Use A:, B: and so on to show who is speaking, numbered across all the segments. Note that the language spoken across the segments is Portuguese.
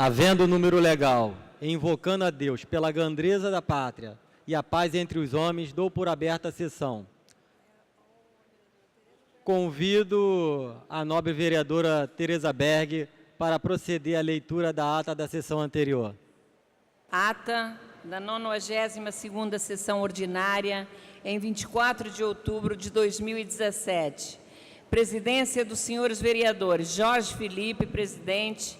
A: Havendo número legal, e invocando a Deus pela grandeza da pátria e a paz entre os homens, dou por aberta a sessão. Convido a nobre vereadora Tereza Berg para proceder à leitura da ata da sessão anterior.
B: Ata da 92ª sessão ordinária, em 24 de outubro de 2017. Presidência dos senhores vereadores Jorge Felipe, presidente,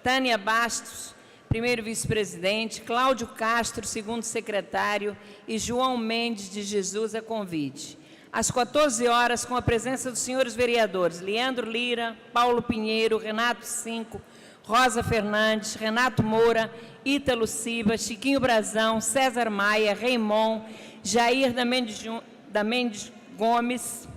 B: Tânia Bastos, primeiro vice-presidente, Cláudio Castro, segundo secretário, e João Mendes de Jesus a convite. Às 14 horas, com a presença dos senhores vereadores Leandro Lira, Paulo Pinheiro, Renato Cinco, Rosa Fernandes, Renato Moura, Ítalo Silva, Chiquinho Brazão, César Maia, Raimon, Jair da Mendes Gomes,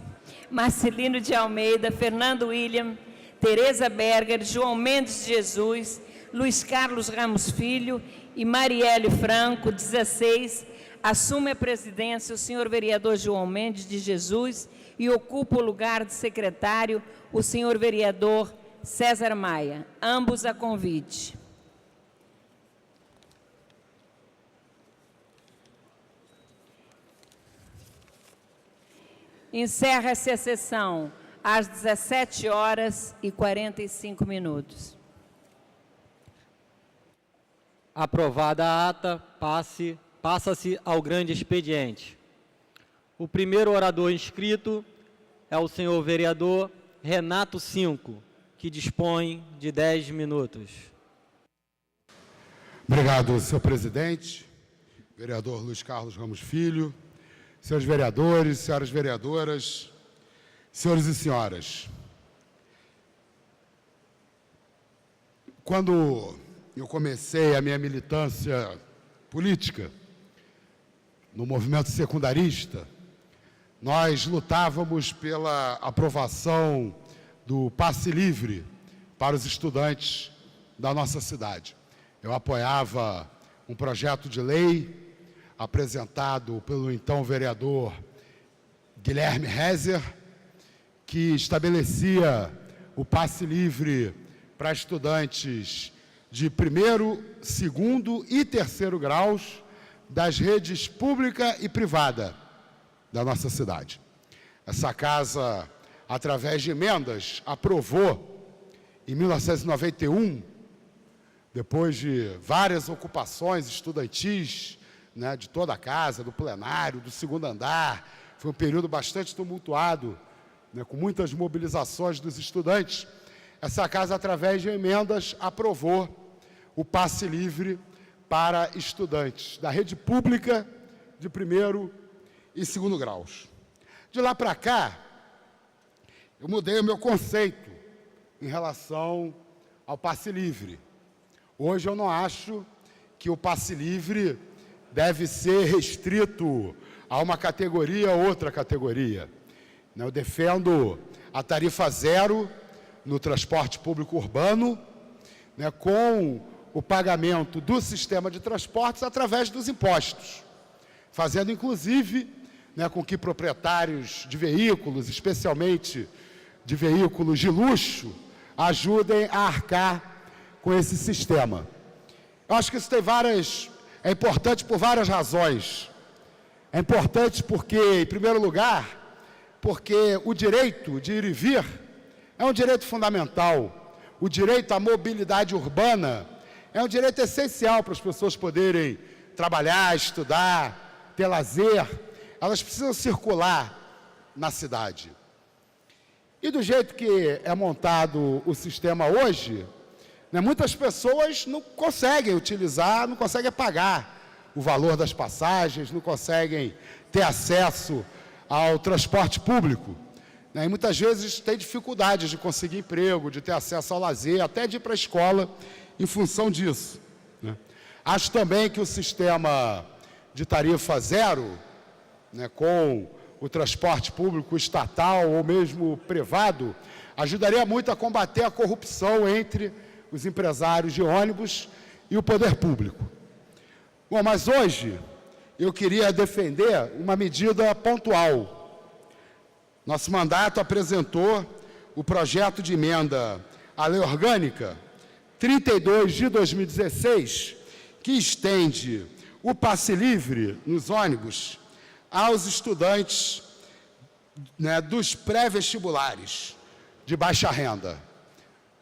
B: Marcelino de Almeida, Fernando William, Tereza Berger, João Mendes de Jesus, Luiz Carlos Ramos Filho e Marielle Franco, 16, assume a presidência o senhor vereador João Mendes de Jesus e ocupa o lugar de secretário o senhor vereador César Maia, ambos a convite. Encerra-se a sessão às 17 horas e 45 minutos.
A: Aprovada a ata, passa-se ao grande expediente. O primeiro orador inscrito é o senhor vereador Renato Cinco, que dispõe de 10 minutos.
C: Obrigado, senhor presidente, vereador Luiz Carlos Ramos Filho, senhores vereadores, senhoras vereadoras, senhores e senhoras. Quando eu comecei a minha militância política no movimento secundarista, nós lutávamos pela aprovação do passe livre para os estudantes da nossa cidade. Eu apoiava um projeto de lei apresentado pelo então vereador Guilherme Rezer, que estabelecia o passe livre para estudantes de primeiro, segundo e terceiro graus das redes pública e privada da nossa cidade. Essa casa, através de emendas, aprovou, em 1991, depois de várias ocupações estudantis, né, de toda a casa, do plenário, do segundo andar, foi um período bastante tumultuado, né, com muitas mobilizações dos estudantes. Essa casa, através de emendas, aprovou o passe livre para estudantes da rede pública de primeiro e segundo graus. De lá para cá, eu mudei o meu conceito em relação ao passe livre. Hoje eu não acho que o passe livre deve ser restrito a uma categoria ou outra categoria. Eu defendo a tarifa zero no transporte público urbano, né, com o pagamento do sistema de transportes através dos impostos, fazendo, inclusive, né, com que proprietários de veículos, especialmente de veículos de luxo, ajudem a arcar com esse sistema. Eu acho que isso é importante por várias razões. É importante porque, em primeiro lugar, porque o direito de ir e vir é um direito fundamental. O direito à mobilidade urbana é um direito essencial para as pessoas poderem trabalhar, estudar, ter lazer. Elas precisam circular na cidade. E do jeito que é montado o sistema hoje, né, muitas pessoas não conseguem utilizar, não conseguem pagar o valor das passagens, não conseguem ter acesso ao transporte público, né, e muitas vezes têm dificuldade de conseguir emprego, de ter acesso ao lazer, até de ir para a escola em função disso, né. Acho também que o sistema de tarifa zero, né, com o transporte público estatal ou mesmo privado, ajudaria muito a combater a corrupção entre os empresários de ônibus e o poder público. Bom, mas hoje eu queria defender uma medida pontual. Nosso mandato apresentou o projeto de emenda à lei orgânica 32 de 2016, que estende o passe livre nos ônibus aos estudantes, né, dos pré-vestibulares de baixa renda,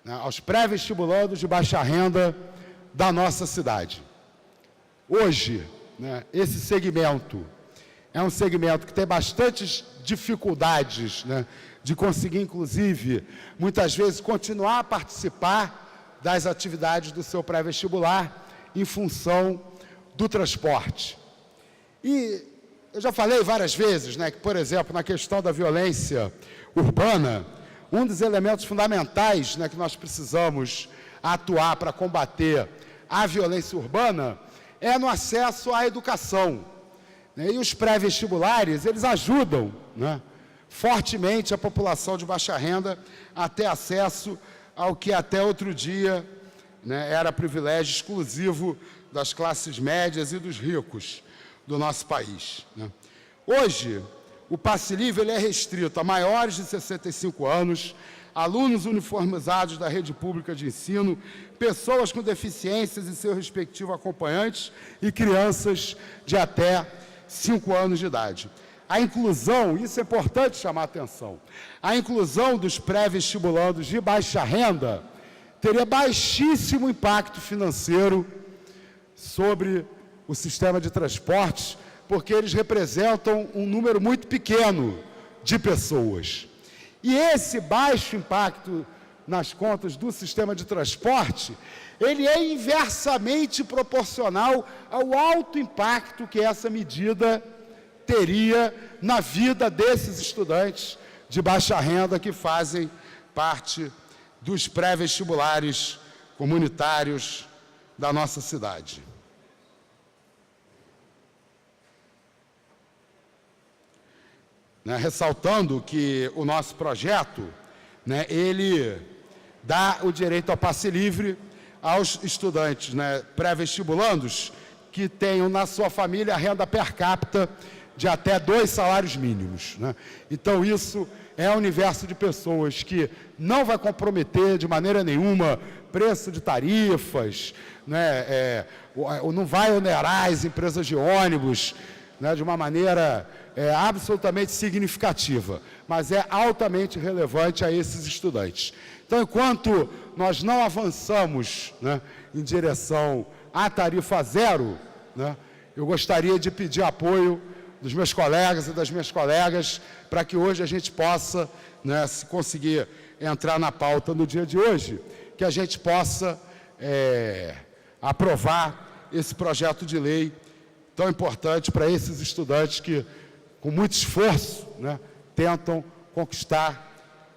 C: né, aos pré-vestibulandos de baixa renda da nossa cidade. Hoje, né, esse segmento é um segmento que tem bastantes dificuldades, né, de conseguir, inclusive, muitas vezes, continuar a participar das atividades do seu pré-vestibular em função do transporte. E eu já falei várias vezes, né, que, por exemplo, na questão da violência urbana, um dos elementos fundamentais, né, que nós precisamos atuar para combater a violência urbana é no acesso à educação. Né, e os pré-vestibulares, eles ajudam, né, fortemente a população de baixa renda a ter acesso ao que até outro dia, né, era privilégio exclusivo das classes médias e dos ricos do nosso país. Né. Hoje, o passe livre ele é restrito a maiores de 65 anos, alunos uniformizados da rede pública de ensino, pessoas com deficiências e seu respectivo acompanhantes e crianças de até 5 anos de idade. A inclusão, isso é importante chamar a atenção, a inclusão dos pré-vestibulandos de baixa renda teria baixíssimo impacto financeiro sobre o sistema de transportes, porque eles representam um número muito pequeno de pessoas. E esse baixo impacto nas contas do sistema de transporte, ele é inversamente proporcional ao alto impacto que essa medida teria na vida desses estudantes de baixa renda que fazem parte dos pré-vestibulares comunitários da nossa cidade. Né, ressaltando que o nosso projeto, né, ele dá o direito ao passe livre aos estudantes, né, pré-vestibulandos que tenham na sua família a renda per capita de até 2 salários mínimos. Né. Então, isso é um universo de pessoas que não vai comprometer de maneira nenhuma preço de tarifas, né, não vai onerar as empresas de ônibus, né, de uma maneira absolutamente significativa, mas é altamente relevante a esses estudantes. Então, enquanto nós não avançamos, né, em direção à tarifa zero, né, eu gostaria de pedir apoio dos meus colegas e das minhas colegas para que hoje a gente possa, né, se conseguir entrar na pauta no dia de hoje, que a gente possa aprovar esse projeto de lei tão importante para esses estudantes que, com muito esforço, né, tentam conquistar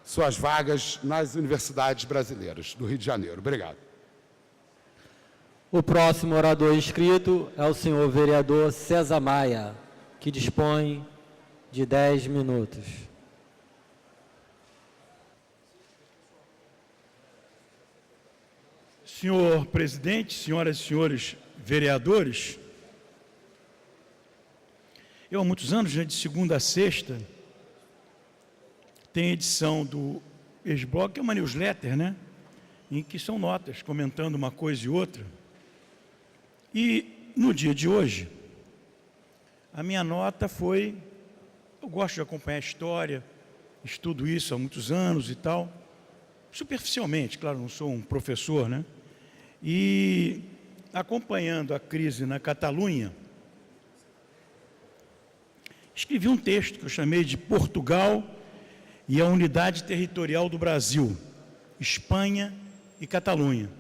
C: suas vagas nas universidades brasileiras do Rio de Janeiro. Obrigado.
A: O próximo orador inscrito é o senhor vereador César Maia, que dispõe de 10 minutos.
D: Senhor presidente, senhoras e senhores vereadores, eu há muitos anos, de segunda a sexta, tem edição do ex-blog, que é uma newsletter, né? Em que são notas, comentando uma coisa e outra. E no dia de hoje, a minha nota foi, eu gosto de acompanhar a história, estudo isso há muitos anos e tal, superficialmente, claro, não sou um professor, né? E acompanhando a crise na Catalunha, escrevi um texto que eu chamei de Portugal e a Unidade Territorial do Brasil, Espanha e Catalunha.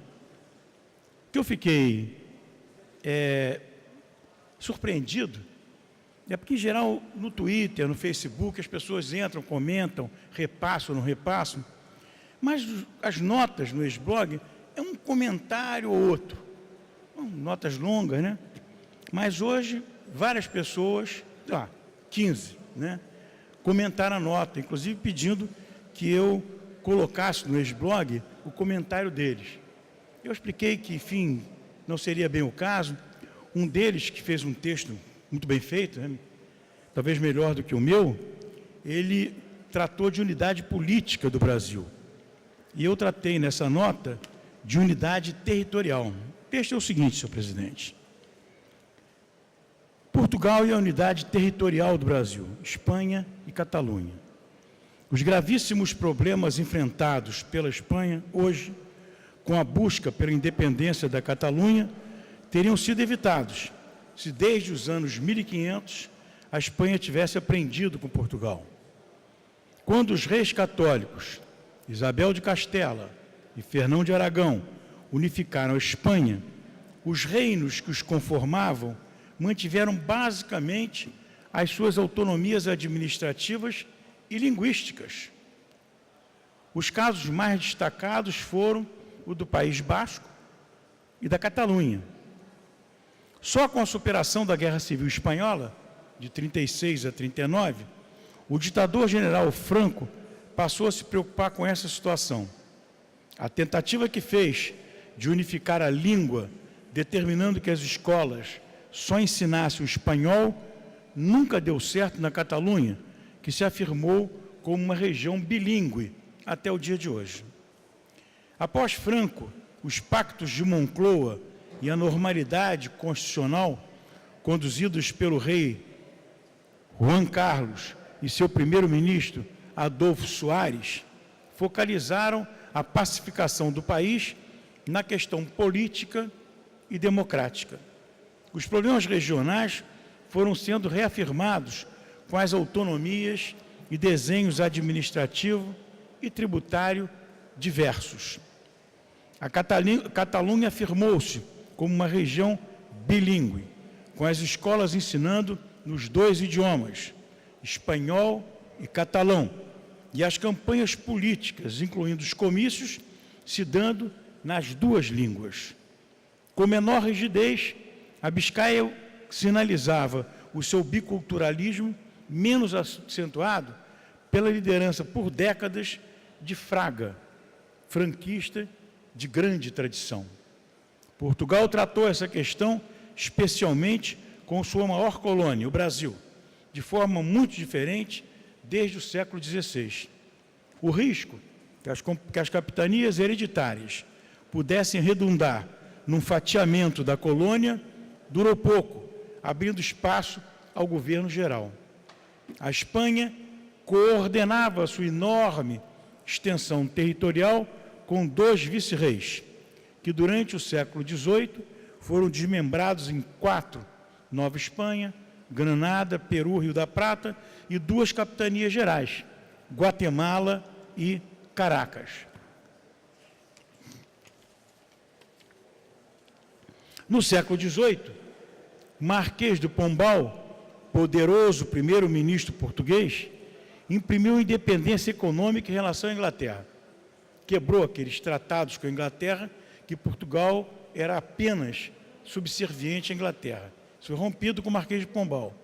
D: Que eu fiquei surpreendido, porque em geral no Twitter, no Facebook, as pessoas entram, comentam, repassam, não repassam, mas as notas no ex-blog é um comentário ou outro, notas longas, né? Mas hoje várias pessoas, 15, né, comentaram a nota, inclusive pedindo que eu colocasse no ex-blog o comentário deles. Eu expliquei que, enfim, não seria bem o caso. Um deles, que fez um texto muito bem feito, né, talvez melhor do que o meu, ele tratou de unidade política do Brasil. E eu tratei nessa nota de unidade territorial. O texto é o seguinte, senhor presidente. Portugal e a unidade territorial do Brasil, Espanha e Catalunha. Os gravíssimos problemas enfrentados pela Espanha hoje, com a busca pela independência da Catalunha, teriam sido evitados se desde os anos 1500 a Espanha tivesse aprendido com Portugal. Quando os reis católicos, Isabel de Castela e Fernão de Aragão, unificaram a Espanha, os reinos que os conformavam mantiveram basicamente as suas autonomias administrativas e linguísticas. Os casos mais destacados foram o do País Basco e da Catalunha. Só com a superação da Guerra Civil Espanhola, de 36 a 39, o ditador-general Franco passou a se preocupar com essa situação. A tentativa que fez de unificar a língua, determinando que as escolas só ensinassem o espanhol, nunca deu certo na Catalunha, que se afirmou como uma região bilíngue até o dia de hoje. Após Franco, os pactos de Moncloa e a normalidade constitucional, conduzidos pelo rei Juan Carlos e seu primeiro-ministro Adolfo Suárez, focalizaram a pacificação do país na questão política e democrática. Os problemas regionais foram sendo reafirmados com as autonomias e desenhos administrativo e tributário diversos. A Catalunha afirmou-se como uma região bilíngue, com as escolas ensinando nos dois idiomas, espanhol e catalão, e as campanhas políticas, incluindo os comícios, se dando nas duas línguas. Com menor rigidez, a Biscaia sinalizava o seu biculturalismo menos acentuado pela liderança por décadas de Fraga, franquista de grande tradição. Portugal tratou essa questão especialmente com sua maior colônia, o Brasil, de forma muito diferente desde o século XVI. O risco que as capitanias hereditárias pudessem redundar num fatiamento da colônia durou pouco, abrindo espaço ao governo geral. A Espanha coordenava a sua enorme extensão territorial com 2 vice-reis, que durante o século XVIII foram desmembrados em 4, Nova Espanha, Granada, Peru, Rio da Prata, e 2 capitanias gerais, Guatemala e Caracas. No século XVIII, Marquês de Pombal, poderoso primeiro-ministro português, imprimiu independência econômica em relação à Inglaterra. Quebrou aqueles tratados com a Inglaterra, que Portugal era apenas subserviente à Inglaterra. Isso foi rompido com o Marquês de Pombal.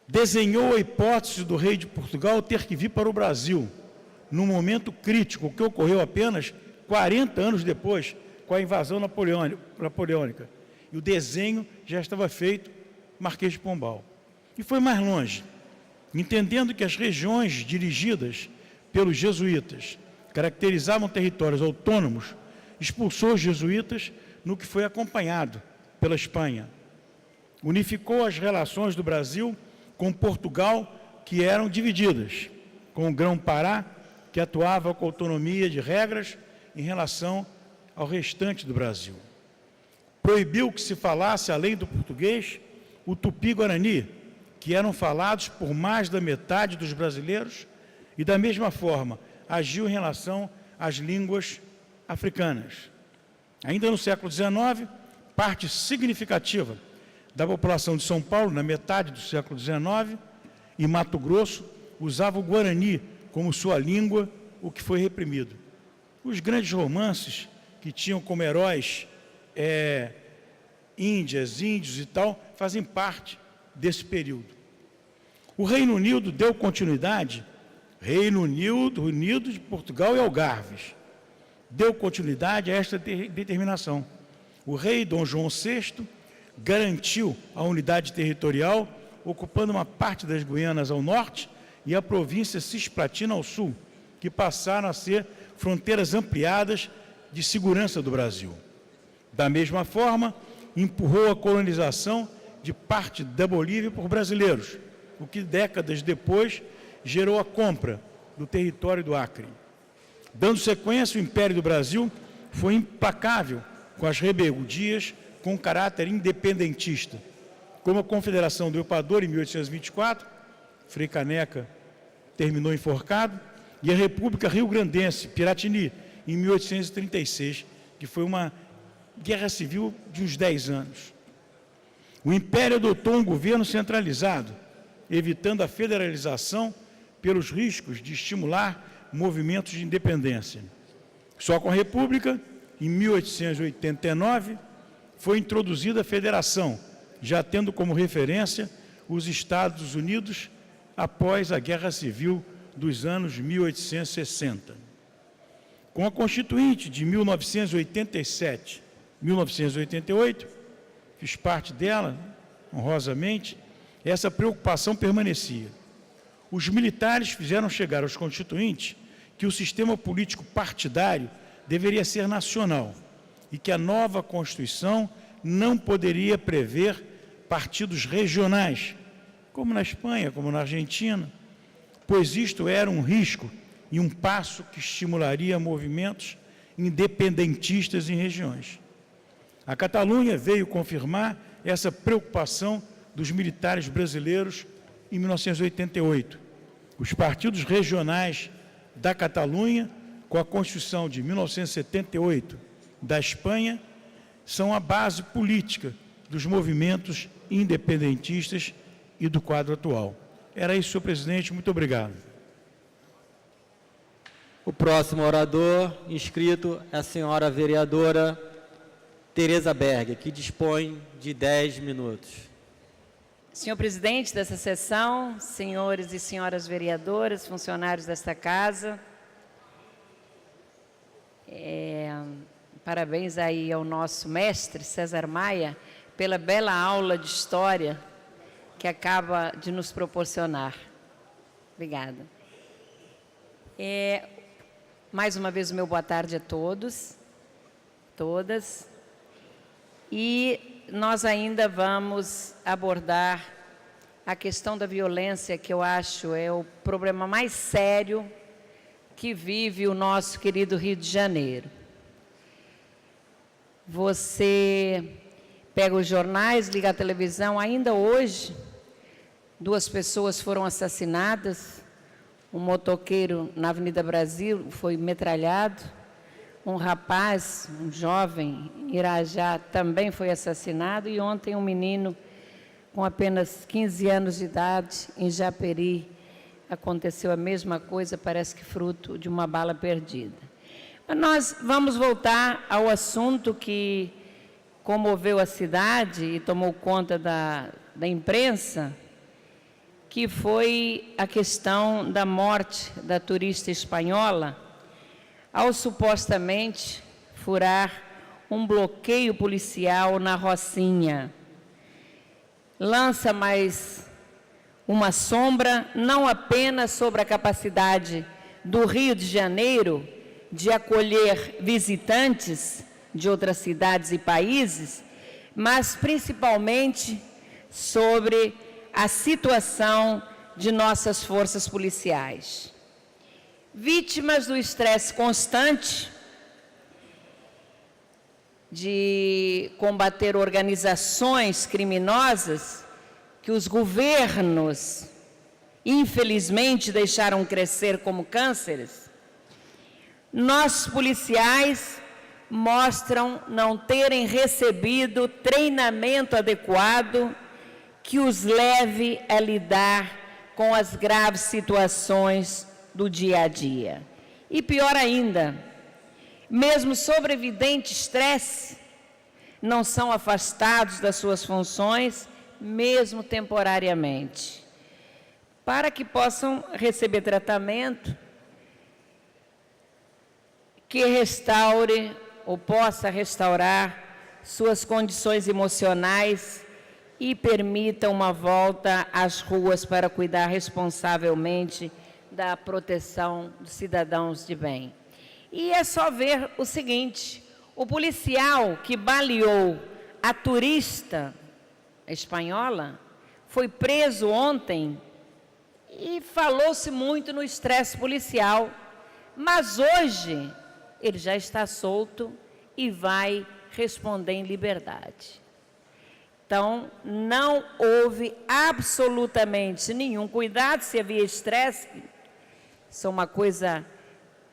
D: Desenhou a hipótese do rei de Portugal ter que vir para o Brasil, num momento crítico, que ocorreu apenas 40 anos depois, com a invasão napoleônica. E o desenho já estava feito, Marquês de Pombal. E foi mais longe, entendendo que as regiões dirigidas pelos jesuítas caracterizavam territórios autônomos, expulsou os jesuítas no que foi acompanhado pela Espanha. Unificou as relações do Brasil com Portugal, que eram divididas, com o Grão-Pará, que atuava com autonomia de regras em relação ao restante do Brasil. Proibiu que se falasse, além do português, o tupi-guarani, que eram falados por mais da metade dos brasileiros, e da mesma forma agiu em relação às línguas africanas. Ainda no século XIX, parte significativa da população de São Paulo, na metade do século XIX, e Mato Grosso, usava o Guarani como sua língua, o que foi reprimido. Os grandes romances que tinham como heróis índias, índios e tal, fazem parte desse período. O Reino Unido deu continuidade, Reino Unido de Portugal e Algarves, deu continuidade a esta determinação. O rei Dom João VI garantiu a unidade territorial, ocupando uma parte das Guianas ao norte e a província Cisplatina ao sul, que passaram a ser fronteiras ampliadas de segurança do Brasil. Da mesma forma, empurrou a colonização de parte da Bolívia por brasileiros, o que décadas depois gerou a compra do território do Acre. Dando sequência, o Império do Brasil foi implacável com as rebeldias com caráter independentista, como a Confederação do Equador em 1824, Frei Caneca terminou enforcado, e a República Rio-Grandense, Piratini, em 1836, que foi uma guerra civil de uns 10 anos. O Império adotou um governo centralizado, evitando a federalização pelos riscos de estimular movimentos de independência. Só com a República, em 1889, foi introduzida a federação, já tendo como referência os Estados Unidos após a Guerra Civil dos anos 1860. Com a Constituinte de 1988, fiz parte dela, honrosamente, essa preocupação permanecia. Os militares fizeram chegar aos constituintes que o sistema político partidário deveria ser nacional e que a nova Constituição não poderia prever partidos regionais, como na Espanha, como na Argentina, pois isto era um risco e um passo que estimularia movimentos independentistas em regiões. A Catalunha veio confirmar essa preocupação dos militares brasileiros em 1988. Os partidos regionais da Catalunha, com a Constituição de 1978 da Espanha, são a base política dos movimentos independentistas e do quadro atual. Era isso, senhor presidente. Muito obrigado.
A: O próximo orador inscrito é a senhora vereadora Tereza Berger, que dispõe de 10 minutos.
B: Senhor presidente dessa sessão, senhores e senhoras vereadoras, funcionários desta casa, parabéns aí ao nosso mestre, César Maia, pela bela aula de história que acaba de nos proporcionar. Obrigada. Mais uma vez, o meu boa tarde a todos, todas. E nós ainda vamos abordar a questão da violência, que eu acho é o problema mais sério que vive o nosso querido Rio de Janeiro. Você pega os jornais, liga a televisão, ainda hoje, 2 pessoas foram assassinadas, um motoqueiro na Avenida Brasil foi metralhado, um rapaz, um jovem, em Irajá, também foi assassinado, e ontem um menino com apenas 15 anos de idade, em Japeri, aconteceu a mesma coisa, parece que fruto de uma bala perdida. Mas nós vamos voltar ao assunto que comoveu a cidade e tomou conta da imprensa, que foi a questão da morte da turista espanhola, ao supostamente furar um bloqueio policial na Rocinha. Lança mais uma sombra, não apenas sobre a capacidade do Rio de Janeiro de acolher visitantes de outras cidades e países, mas principalmente sobre a situação de nossas forças policiais. Vítimas do estresse constante de combater organizações criminosas que os governos, infelizmente, deixaram crescer como cânceres, nossos policiais mostram não terem recebido treinamento adequado que os leve a lidar com as graves situações do dia a dia. E pior ainda, mesmo sob evidente estresse, não são afastados das suas funções, mesmo temporariamente, para que possam receber tratamento que restaure ou possa restaurar suas condições emocionais e permita uma volta às ruas para cuidar responsavelmente da proteção dos cidadãos de bem. E é só ver o seguinte, o policial que baleou a turista espanhola foi preso ontem e falou-se muito no estresse policial, mas hoje ele já está solto e vai responder em liberdade. Então, não houve absolutamente nenhum cuidado, se havia estresse, isso é uma coisa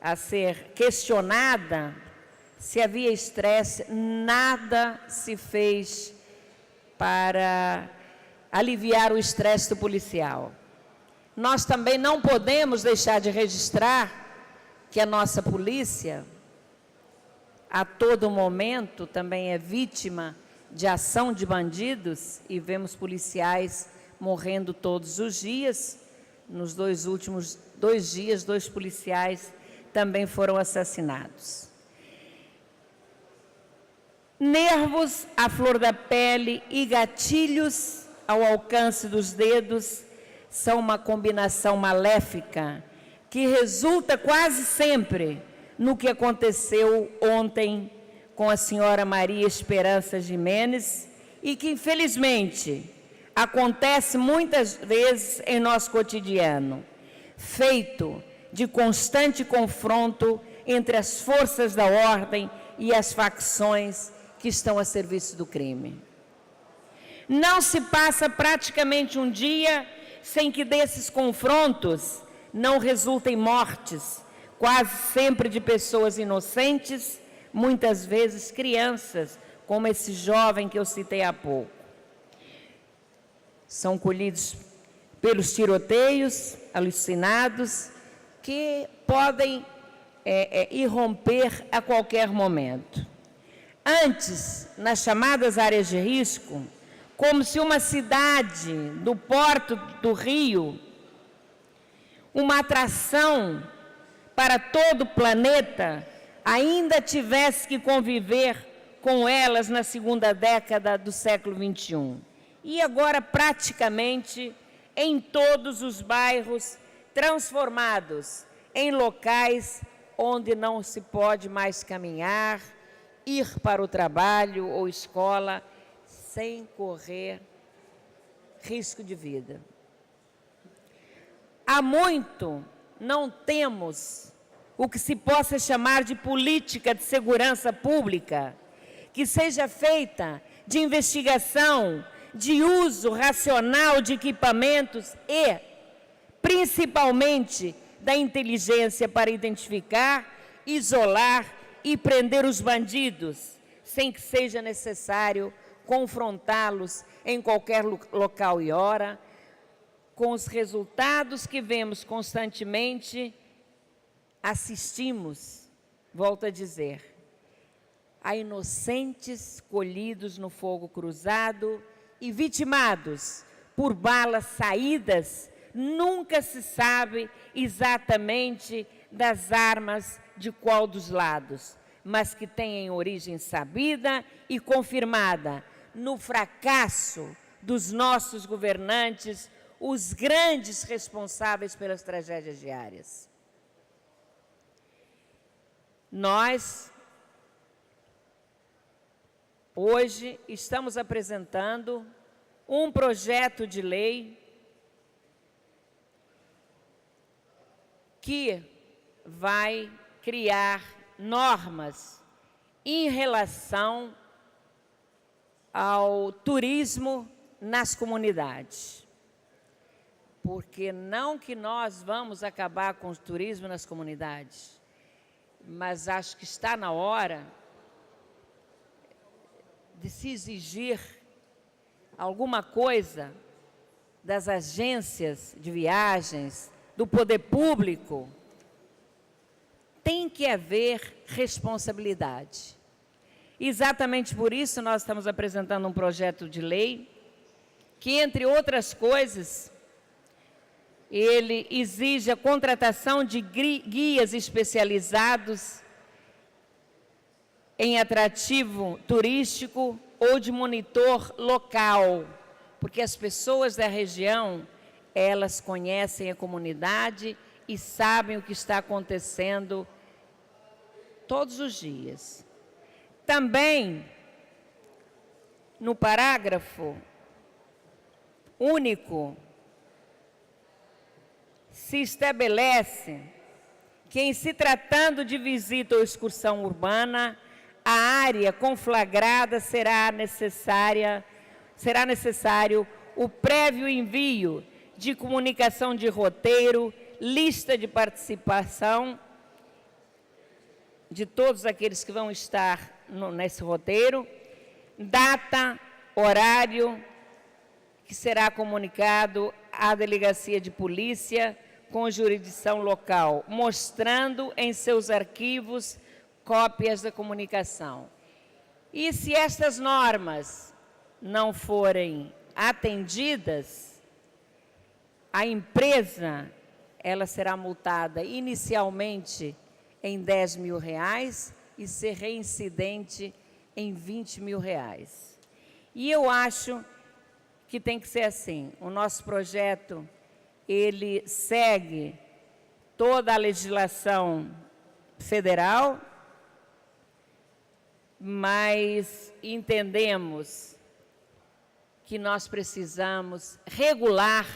B: a ser questionada, se havia estresse, nada se fez para aliviar o estresse do policial. Nós também não podemos deixar de registrar que a nossa polícia, a todo momento, também é vítima de ação de bandidos, e vemos policiais morrendo todos os dias. Nos últimos 2 dias, 2 policiais também foram assassinados. Nervos à flor da pele e gatilhos ao alcance dos dedos são uma combinação maléfica que resulta quase sempre no que aconteceu ontem com a senhora Maria Esperança Gimenez e que, infelizmente, acontece muitas vezes em nosso cotidiano, feito de constante confronto entre as forças da ordem e as facções que estão a serviço do crime. Não se passa praticamente um dia sem que desses confrontos não resultem mortes, quase sempre de pessoas inocentes, muitas vezes crianças, como esse jovem que eu citei há pouco. São colhidos pelos tiroteios, alucinados, que podem irromper a qualquer momento. Antes, nas chamadas áreas de risco, como se uma cidade do Porto do Rio, uma atração para todo o planeta, ainda tivesse que conviver com elas na segunda década do século XXI. E agora, praticamente, em todos os bairros transformados em locais onde não se pode mais caminhar, ir para o trabalho ou escola sem correr risco de vida. Há muito não temos o que se possa chamar de política de segurança pública, que seja feita de investigação, de uso racional de equipamentos e, principalmente, da inteligência para identificar, isolar e prender os bandidos, sem que seja necessário confrontá-los em qualquer local e hora, com os resultados que vemos constantemente, assistimos, volto a dizer, a inocentes colhidos no fogo cruzado e vitimados por balas saídas, nunca se sabe exatamente das armas de qual dos lados, mas que têm origem sabida e confirmada no fracasso dos nossos governantes, os grandes responsáveis pelas tragédias diárias. Nós, hoje, estamos apresentando um projeto de lei que vai criar normas em relação ao turismo nas comunidades. Porque não que nós vamos acabar com o turismo nas comunidades, mas acho que está na hora de se exigir alguma coisa das agências de viagens, do poder público. Tem que haver responsabilidade. Exatamente por isso nós estamos apresentando um projeto de lei que, entre outras coisas, ele exige a contratação de guias especializados em atrativo turístico ou de monitor local, porque as pessoas da região, elas conhecem a comunidade e sabem o que está acontecendo todos os dias. Também, no parágrafo único, se estabelece que, em se tratando de visita ou excursão urbana, a área conflagrada será necessário o prévio envio de comunicação de roteiro, lista de participação de todos aqueles que vão estar nesse roteiro, data, horário, que será comunicado à delegacia de polícia com jurisdição local, mostrando em seus arquivos cópias da comunicação. E se estas normas não forem atendidas, a empresa ela será multada inicialmente em R$10 mil e ser reincidente em R$20 mil. E eu acho que tem que ser assim. O nosso projeto, ele segue toda a legislação federal, mas entendemos que nós precisamos regular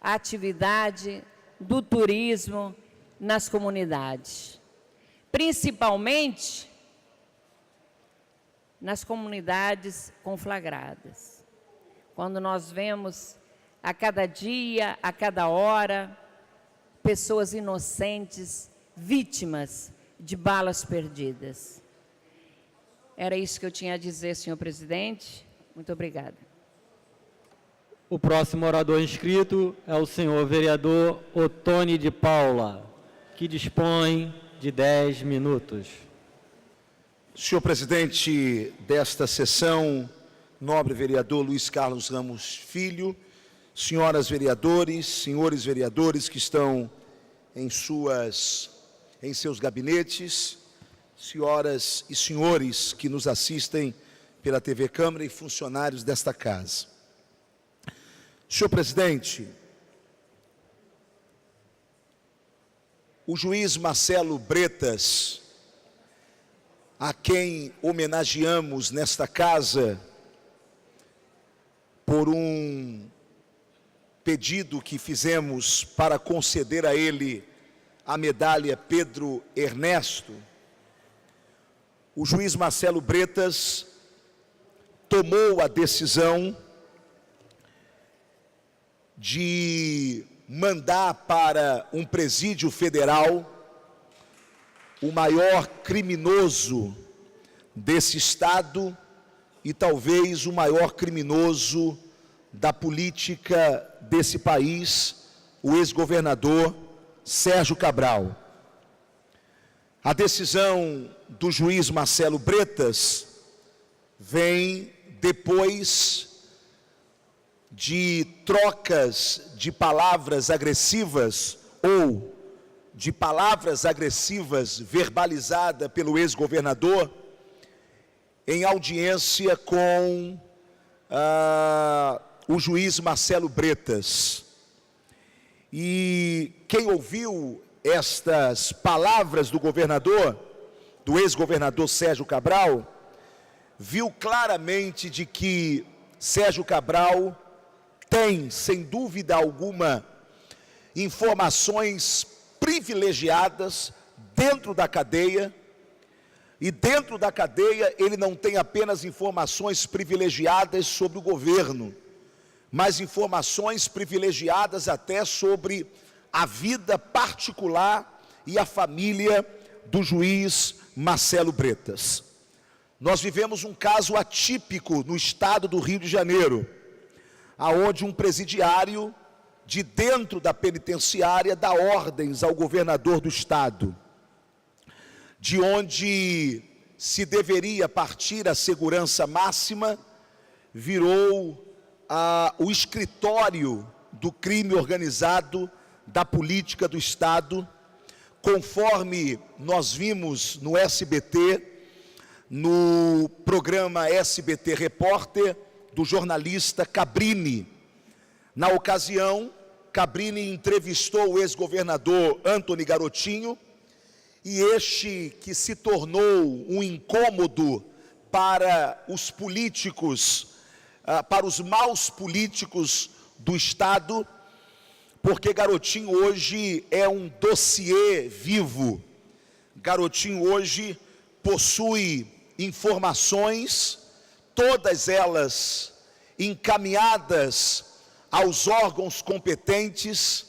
B: a atividade do turismo nas comunidades, principalmente nas comunidades conflagradas. Quando nós vemos a cada dia, a cada hora, pessoas inocentes, vítimas de balas perdidas. Era isso que eu tinha a dizer, senhor presidente. Muito obrigada.
A: O próximo orador inscrito é o senhor vereador Ottoni de Paula, que dispõe de 10 minutos.
E: Senhor presidente desta sessão, nobre vereador Luiz Carlos Ramos Filho, senhoras vereadores, senhores vereadores que estão em seus gabinetes, senhoras e senhores que nos assistem pela TV Câmara e funcionários desta casa. Senhor presidente, o juiz Marcelo Bretas, a quem homenageamos nesta casa por um pedido que fizemos para conceder a ele a medalha Pedro Ernesto, o juiz Marcelo Bretas tomou a decisão de mandar para um presídio federal o maior criminoso desse estado e talvez o maior criminoso da política desse país, o ex-governador Sérgio Cabral. A decisão do juiz Marcelo Bretas vem depois de trocas de palavras agressivas ou de palavras agressivas verbalizada pelo ex-governador em audiência com o juiz Marcelo Bretas. E quem ouviu estas palavras do governador, do ex-governador Sérgio Cabral, viu claramente de que Sérgio Cabral tem, sem dúvida alguma, informações privilegiadas dentro da cadeia, e dentro da cadeia ele não tem apenas informações privilegiadas sobre o governo, mas informações privilegiadas até sobre a vida particular e a família do juiz Marcelo Bretas. Nós vivemos um caso atípico no estado do Rio de Janeiro, aonde um presidiário de dentro da penitenciária dá ordens ao governador do estado, de onde se deveria partir a segurança máxima, virou o escritório do crime organizado da política do estado, conforme nós vimos no SBT, no programa SBT Repórter, do jornalista Cabrini. Na ocasião, Cabrini entrevistou o ex-governador Antony Garotinho e este que se tornou um incômodo para os políticos, para os maus políticos do Estado, porque Garotinho hoje é um dossiê vivo. Garotinho hoje possui informações, todas elas encaminhadas aos órgãos competentes,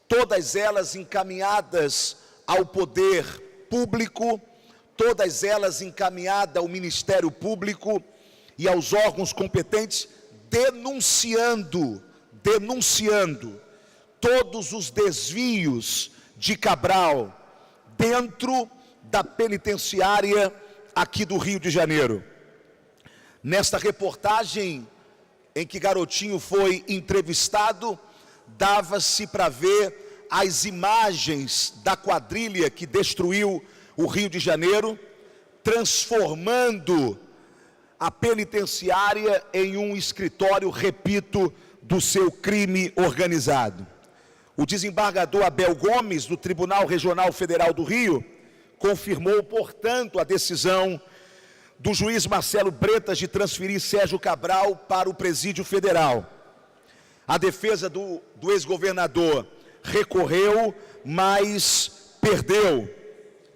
E: todas elas encaminhadas ao poder público, todas elas encaminhadas ao Ministério Público e aos órgãos competentes, denunciando todos os desvios de Cabral dentro da penitenciária aqui do Rio de Janeiro. Nesta reportagem em que Garotinho foi entrevistado, dava-se para ver as imagens da quadrilha que destruiu o Rio de Janeiro, transformando a penitenciária em um escritório, repito, do seu crime organizado. O desembargador Abel Gomes, do Tribunal Regional Federal do Rio, confirmou, portanto, a decisão do juiz Marcelo Bretas de transferir Sérgio Cabral para o Presídio Federal. A defesa do ex-governador recorreu, mas perdeu.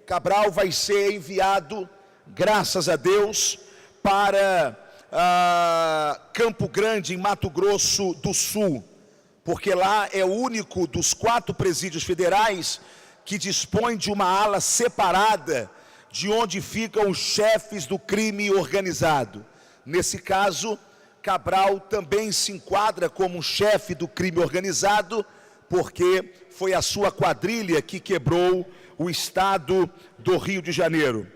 E: Cabral vai ser enviado, graças a Deus, para Campo Grande, em Mato Grosso do Sul, porque lá é o único dos 4 presídios federais que dispõe de uma ala separada de onde ficam os chefes do crime organizado. Nesse caso, Cabral também se enquadra como um chefe do crime organizado, porque foi a sua quadrilha que quebrou o estado do Rio de Janeiro.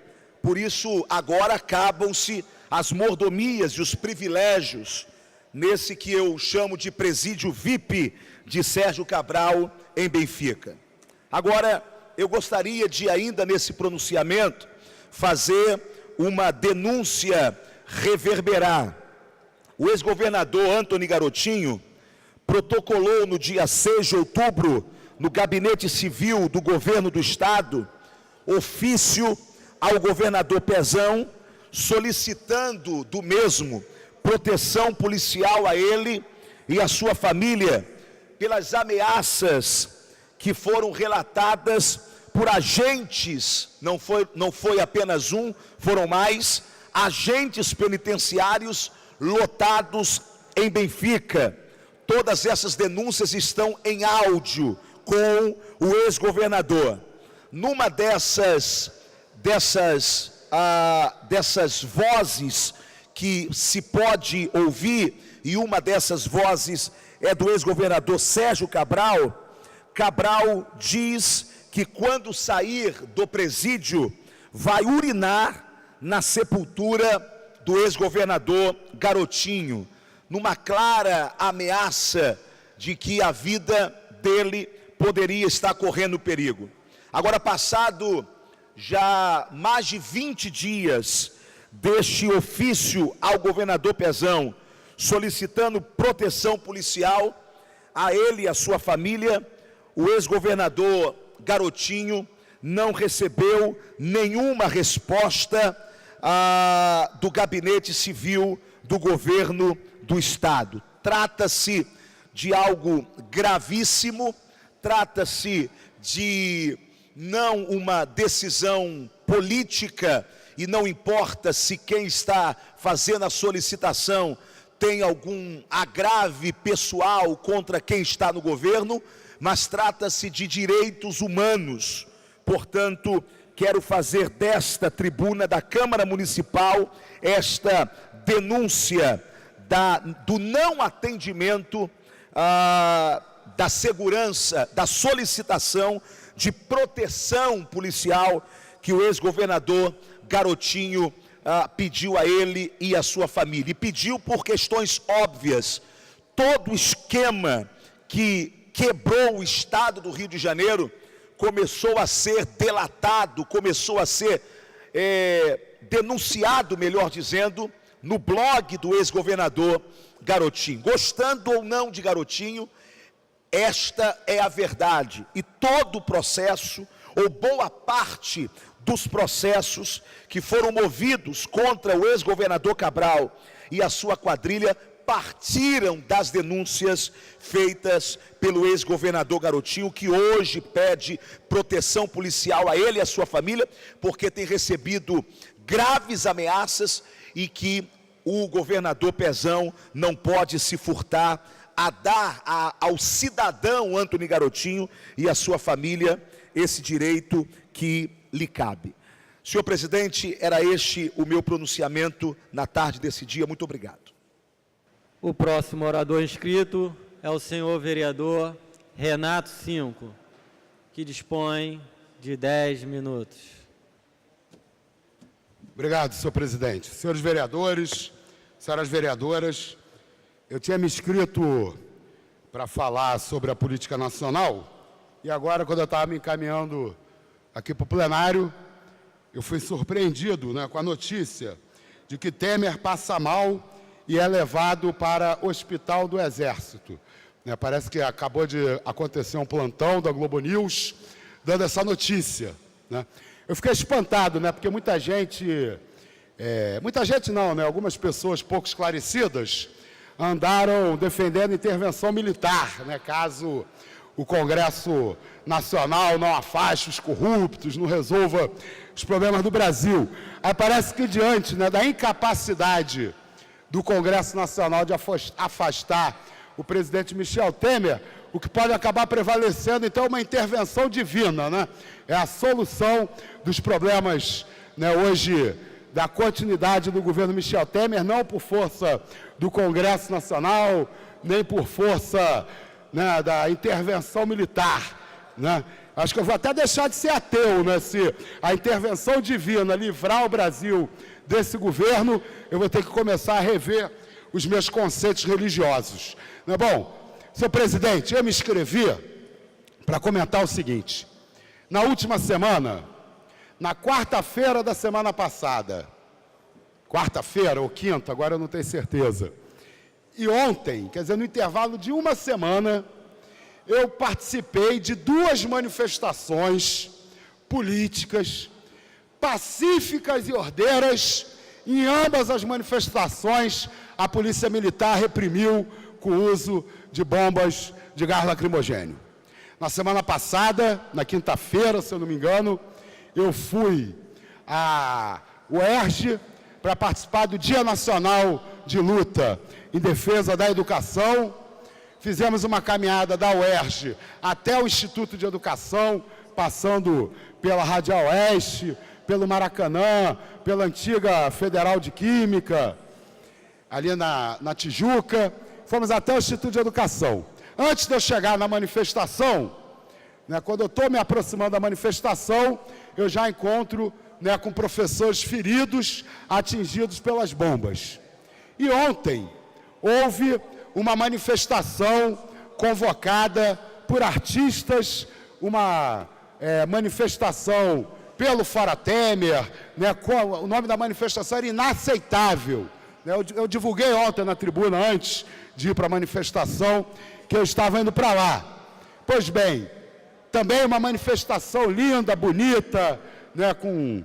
E: Por isso, agora acabam-se as mordomias e os privilégios nesse que eu chamo de presídio VIP de Sérgio Cabral, em Benfica. Agora, eu gostaria de, ainda nesse pronunciamento, fazer uma denúncia reverberar. O ex-governador Antony Garotinho protocolou no dia 6 de outubro, no Gabinete Civil do Governo do Estado, ofício ao governador Pezão, solicitando do mesmo proteção policial a ele e a sua família, pelas ameaças que foram relatadas por agentes, não foi apenas um, foram mais, agentes penitenciários lotados em Benfica. Todas essas denúncias estão em áudio com o ex-governador. Numa dessas vozes que se pode ouvir, e uma dessas vozes é do ex-governador Sérgio Cabral. Cabral diz que quando sair do presídio, vai urinar na sepultura do ex-governador Garotinho, numa clara ameaça de que a vida dele poderia estar correndo perigo. Agora, passado já mais de 20 dias deste ofício ao governador Pezão, solicitando proteção policial a ele e a sua família, o ex-governador Garotinho não recebeu nenhuma resposta do Gabinete Civil do Governo do Estado. Trata-se de algo gravíssimo, trata-se de não uma decisão política, e não importa se quem está fazendo a solicitação tem algum agrave pessoal contra quem está no governo, mas trata-se de direitos humanos. Portanto, quero fazer desta tribuna da Câmara Municipal esta denúncia do não atendimento da segurança, da solicitação de proteção policial que o ex-governador Garotinho pediu a ele e a sua família. E pediu por questões óbvias. Todo o esquema que quebrou o estado do Rio de Janeiro começou a ser delatado, começou a ser denunciado, melhor dizendo, no blog do ex-governador Garotinho. Gostando ou não de Garotinho, esta é a verdade. E todo o processo, ou boa parte dos processos que foram movidos contra o ex-governador Cabral e a sua quadrilha partiram das denúncias feitas pelo ex-governador Garotinho, que hoje pede proteção policial a ele e a sua família, porque tem recebido graves ameaças e que o governador Pezão não pode se furtar a dar ao cidadão Antony Garotinho e à sua família esse direito que lhe cabe. Senhor presidente, era este o meu pronunciamento na tarde desse dia. Muito obrigado.
A: O próximo orador inscrito é o senhor vereador Renato Cinco, que dispõe de 10 minutos.
C: Obrigado, senhor presidente. Senhores vereadores, senhoras vereadoras, eu tinha me inscrito para falar sobre a política nacional e agora, quando eu estava me encaminhando aqui para o plenário, eu fui surpreendido, com a notícia de que Temer passa mal e é levado para o Hospital do Exército. Parece que acabou de acontecer um plantão da Globo News dando essa notícia. Eu fiquei espantado, porque muita gente não, algumas pessoas pouco esclarecidas andaram defendendo intervenção militar, caso o Congresso Nacional não afaste os corruptos, não resolva os problemas do Brasil. Aí parece que diante da incapacidade do Congresso Nacional de afastar o presidente Michel Temer, o que pode acabar prevalecendo, então, é uma intervenção divina, É a solução dos problemas, hoje, da continuidade do governo Michel Temer, não por força do Congresso Nacional, nem por força da intervenção militar, Acho que eu vou até deixar de ser ateu, se a intervenção divina livrar o Brasil desse governo, eu vou ter que começar a rever os meus conceitos religiosos. Bom, senhor presidente, eu me inscrevi para comentar o seguinte. Na última semana, na quarta-feira da semana passada, quarta-feira ou quinta, agora eu não tenho certeza, e ontem, quer dizer, no intervalo de uma semana, eu participei de 2 manifestações políticas, pacíficas e ordeiras. Em ambas as manifestações, a Polícia Militar reprimiu com o uso de bombas de gás lacrimogêneo. Na semana passada, na quinta-feira, se eu não me engano, eu fui à UERJ para participar do Dia Nacional de Luta em Defesa da Educação. Fizemos uma caminhada da UERJ até o Instituto de Educação, passando pela Radial Oeste, pelo Maracanã, pela antiga Federal de Química, ali na Tijuca. Fomos até o Instituto de Educação. Antes de eu chegar na manifestação, quando eu estou me aproximando da manifestação, eu já encontro com professores feridos, atingidos pelas bombas. E ontem houve uma manifestação convocada por artistas, uma manifestação pelo Fora Temer, o nome da manifestação era Inaceitável. Eu divulguei ontem na tribuna, antes de ir para a manifestação, que eu estava indo para lá. Pois bem, também uma manifestação linda, bonita, com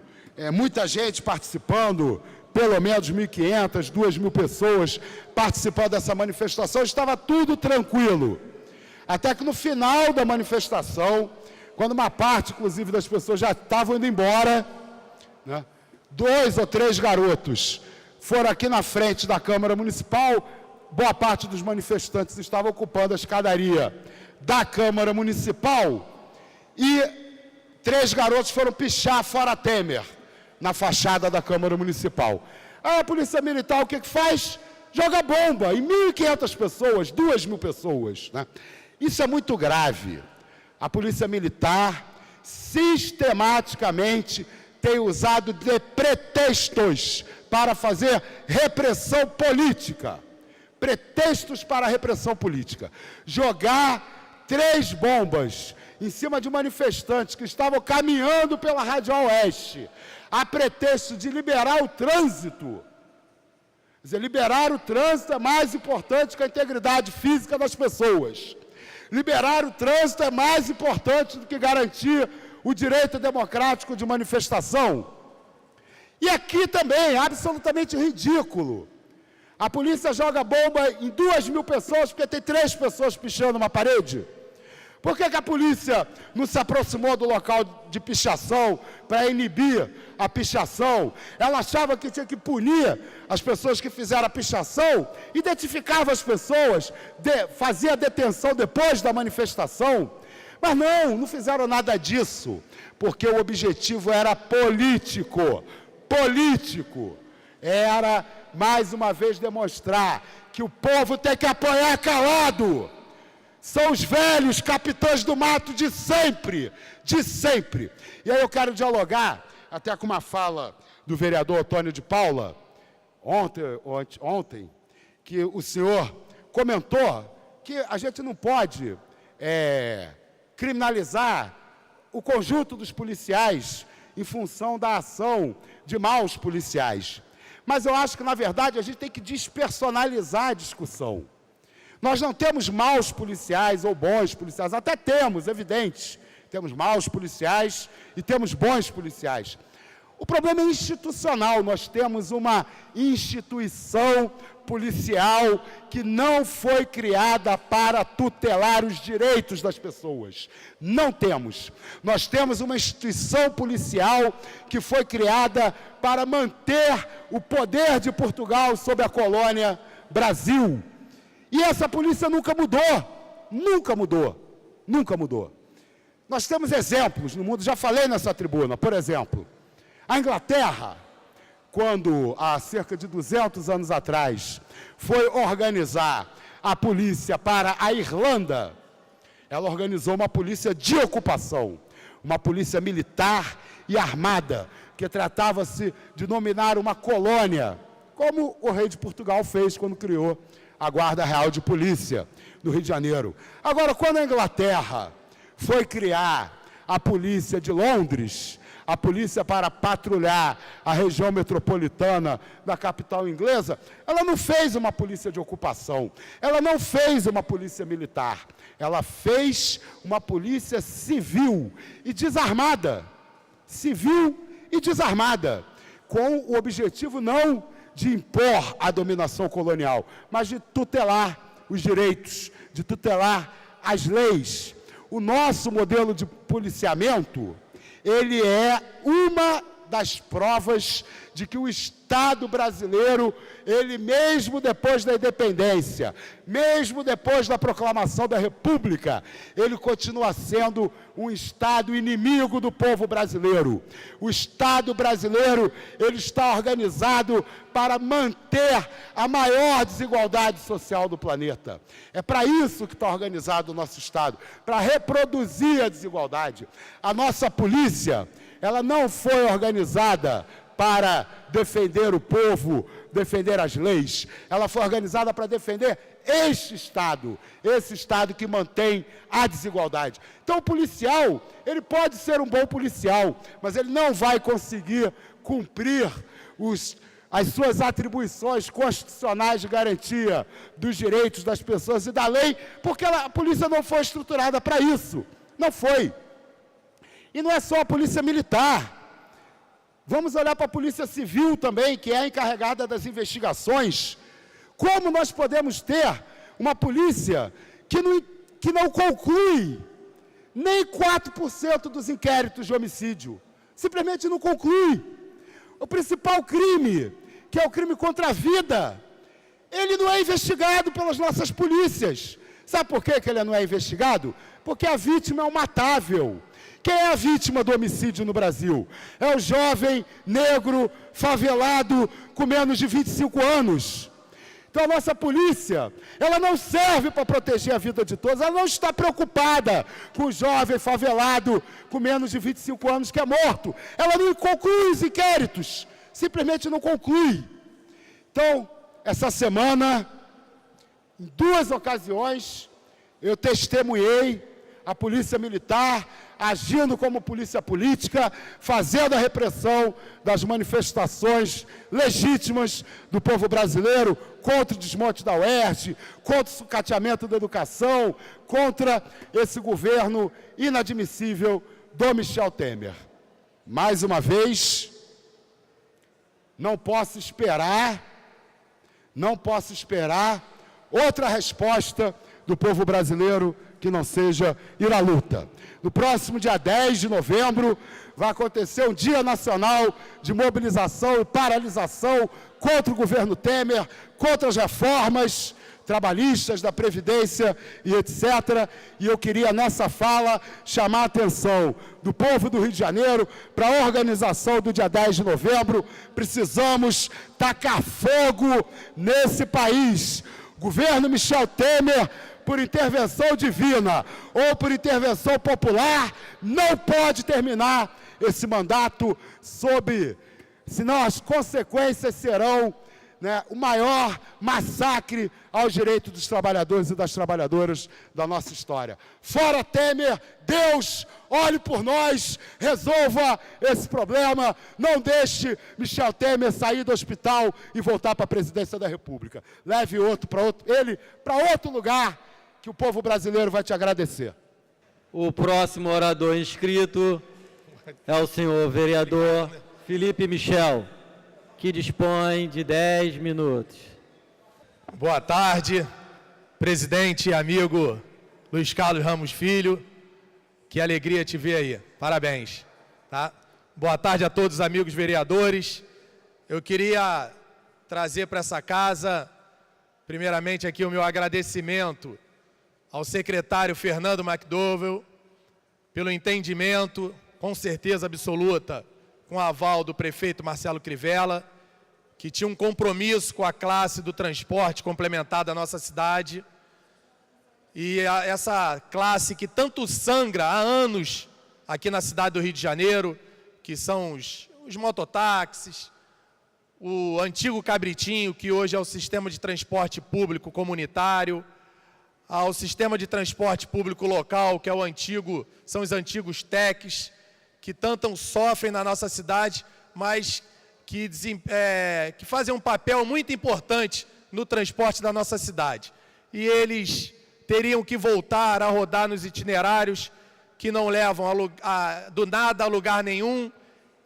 C: muita gente participando, pelo menos 1.500, 2.000 pessoas participando dessa manifestação, estava tudo tranquilo. Até que no final da manifestação, quando uma parte, inclusive, das pessoas já estavam indo embora, 2 ou 3 garotos foram aqui na frente da Câmara Municipal. Boa parte dos manifestantes estava ocupando a escadaria da Câmara Municipal e 3 garotos foram pichar Fora Temer na fachada da Câmara Municipal. Aí a Polícia Militar o que faz? Joga bomba em 1.500 pessoas, 2.000 pessoas. Isso é muito grave. A Polícia Militar sistematicamente tem usado de pretextos para fazer repressão política. Pretextos para a repressão política. Jogar 3 bombas em cima de manifestantes que estavam caminhando pela Radial Oeste, a pretexto de liberar o trânsito. Quer dizer, liberar o trânsito é mais importante que a integridade física das pessoas. Liberar o trânsito é mais importante do que garantir o direito democrático de manifestação. E aqui também, absolutamente ridículo. A polícia joga bomba em 2.000 pessoas porque tem 3 pessoas pichando uma parede. Por que a polícia não se aproximou do local de pichação para inibir a pichação? Ela achava que tinha que punir as pessoas que fizeram a pichação, identificava as pessoas, fazia a detenção depois da manifestação. Mas não fizeram nada disso, porque o objetivo era político. Era, mais uma vez, demonstrar que o povo tem que apoiar calado. São os velhos capitães do mato de sempre. E aí eu quero dialogar até com uma fala do vereador Antônio de Paula, ontem, que o senhor comentou que a gente não pode criminalizar o conjunto dos policiais em função da ação de maus policiais. Mas eu acho que, na verdade, a gente tem que despersonalizar a discussão. Nós não temos maus policiais ou bons policiais, até temos, evidente. Temos maus policiais e temos bons policiais. O problema é institucional. Nós temos uma instituição policial que não foi criada para tutelar os direitos das pessoas. Não temos. Nós temos uma instituição policial que foi criada para manter o poder de Portugal sobre a colônia Brasil. E essa polícia nunca mudou. Nós temos exemplos no mundo, já falei nessa tribuna, por exemplo, a Inglaterra, quando há cerca de 200 anos atrás, foi organizar a polícia para a Irlanda, ela organizou uma polícia de ocupação, uma polícia militar e armada, que tratava-se de dominar uma colônia, como o rei de Portugal fez quando criou a Guarda Real de Polícia, no Rio de Janeiro. Agora, quando a Inglaterra foi criar a polícia de Londres, a polícia para patrulhar a região metropolitana da capital inglesa, ela não fez uma polícia de ocupação, ela não fez uma polícia militar, ela fez uma polícia civil e desarmada, com o objetivo não de impor a dominação colonial, mas de tutelar os direitos, de tutelar as leis. O nosso modelo de policiamento, ele é uma das provas de que o Estado brasileiro, ele mesmo depois da independência, mesmo depois da proclamação da República, ele continua sendo um Estado inimigo do povo brasileiro. O Estado brasileiro, ele está organizado para manter a maior desigualdade social do planeta. É para isso que está organizado o nosso Estado, para reproduzir a desigualdade. A nossa polícia, ela não foi organizada para defender o povo, defender as leis. Ela foi organizada para defender esse Estado que mantém a desigualdade. Então, o policial, ele pode ser um bom policial, mas ele não vai conseguir cumprir as suas atribuições constitucionais de garantia dos direitos das pessoas e da lei, porque a polícia não foi estruturada para isso. Não foi. E não é só a polícia militar. Vamos olhar para a polícia civil também, que é a encarregada das investigações. Como nós podemos ter uma polícia que não conclui nem 4% dos inquéritos de homicídio? Simplesmente não conclui. O principal crime, que é o crime contra a vida, ele não é investigado pelas nossas polícias. Sabe por que ele não é investigado? Porque a vítima é um matável. Quem é a vítima do homicídio no Brasil? É o jovem negro favelado com menos de 25 anos. Então a nossa polícia, ela não serve para proteger a vida de todos, ela não está preocupada com o jovem favelado com menos de 25 anos que é morto. Ela não conclui os inquéritos, simplesmente não conclui. Então, essa semana, em 2 ocasiões, eu testemunhei a polícia militar agindo como polícia política, fazendo a repressão das manifestações legítimas do povo brasileiro contra o desmonte da UERJ, contra o sucateamento da educação, contra esse governo inadmissível do Michel Temer. Mais uma vez, não posso esperar outra resposta do povo brasileiro que não seja ir à luta. No próximo dia 10 de novembro, vai acontecer um Dia Nacional de Mobilização e Paralisação contra o governo Temer, contra as reformas trabalhistas, da Previdência e etc. E eu queria, nessa fala, chamar a atenção do povo do Rio de Janeiro para a organização do dia 10 de novembro. Precisamos tacar fogo nesse país. Governo Michel Temer, por intervenção divina ou por intervenção popular, não pode terminar esse mandato senão as consequências serão, o maior massacre aos direitos dos trabalhadores e das trabalhadoras da nossa história. Fora Temer, Deus, olhe por nós, resolva esse problema, não deixe Michel Temer sair do hospital e voltar para a presidência da República. Leve ele para outro lugar, que o povo brasileiro vai te agradecer.
A: O próximo orador inscrito é o senhor vereador Felipe Michel, que dispõe de 10 minutos.
F: Boa tarde, presidente e amigo Luiz Carlos Ramos Filho. Que alegria te ver aí. Parabéns. Tá? Boa tarde a todos os amigos vereadores. Eu queria trazer para essa casa, primeiramente aqui o meu agradecimento ao secretário Fernando McDowell pelo entendimento, com certeza absoluta, com o aval do prefeito Marcelo Crivella, que tinha um compromisso com a classe do transporte complementar da nossa cidade. E essa classe que tanto sangra há anos aqui na cidade do Rio de Janeiro, que são os mototáxis, o antigo Cabritinho, que hoje é o sistema de transporte público comunitário, ao sistema de transporte público local, que é são os antigos TECs, que tanto sofrem na nossa cidade, mas que fazem um papel muito importante no transporte da nossa cidade. E eles teriam que voltar a rodar nos itinerários que não levam do nada a lugar nenhum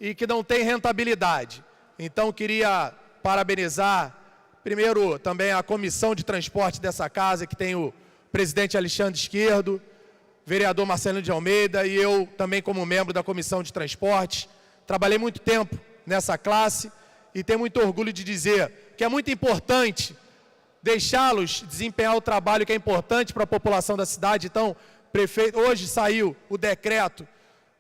F: e que não têm rentabilidade. Então, queria parabenizar, primeiro, também a comissão de transporte dessa casa, que tem o presidente Alexandre Esquerdo, vereador Marcelo de Almeida e eu também como membro da comissão de transporte. Trabalhei muito tempo nessa classe e tenho muito orgulho de dizer que é muito importante deixá-los desempenhar o trabalho que é importante para a população da cidade. Então, prefeito, hoje saiu o decreto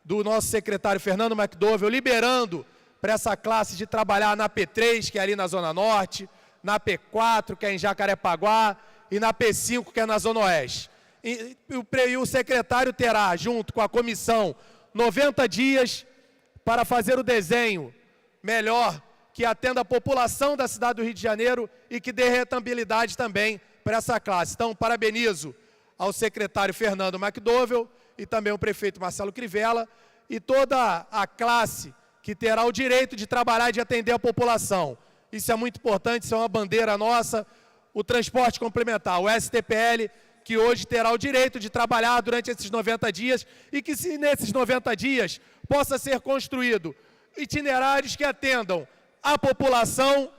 F: do nosso secretário Fernando McDowell, liberando para essa classe de trabalhar na P3, que é ali na Zona Norte, na P4, que é em Jacarepaguá, e na P5, que é na Zona Oeste. E o secretário terá, junto com a comissão, 90 dias para fazer o desenho melhor, que atenda a população da cidade do Rio de Janeiro e que dê rentabilidade também para essa classe. Então, parabenizo ao secretário Fernando McDowell e também o prefeito Marcelo Crivella e toda a classe que terá o direito de trabalhar e de atender a população. Isso é muito importante, isso é uma bandeira nossa. O transporte complementar, o STPL, que hoje terá o direito de trabalhar durante esses 90 dias e que, se nesses 90 dias possa ser construído itinerários que atendam a população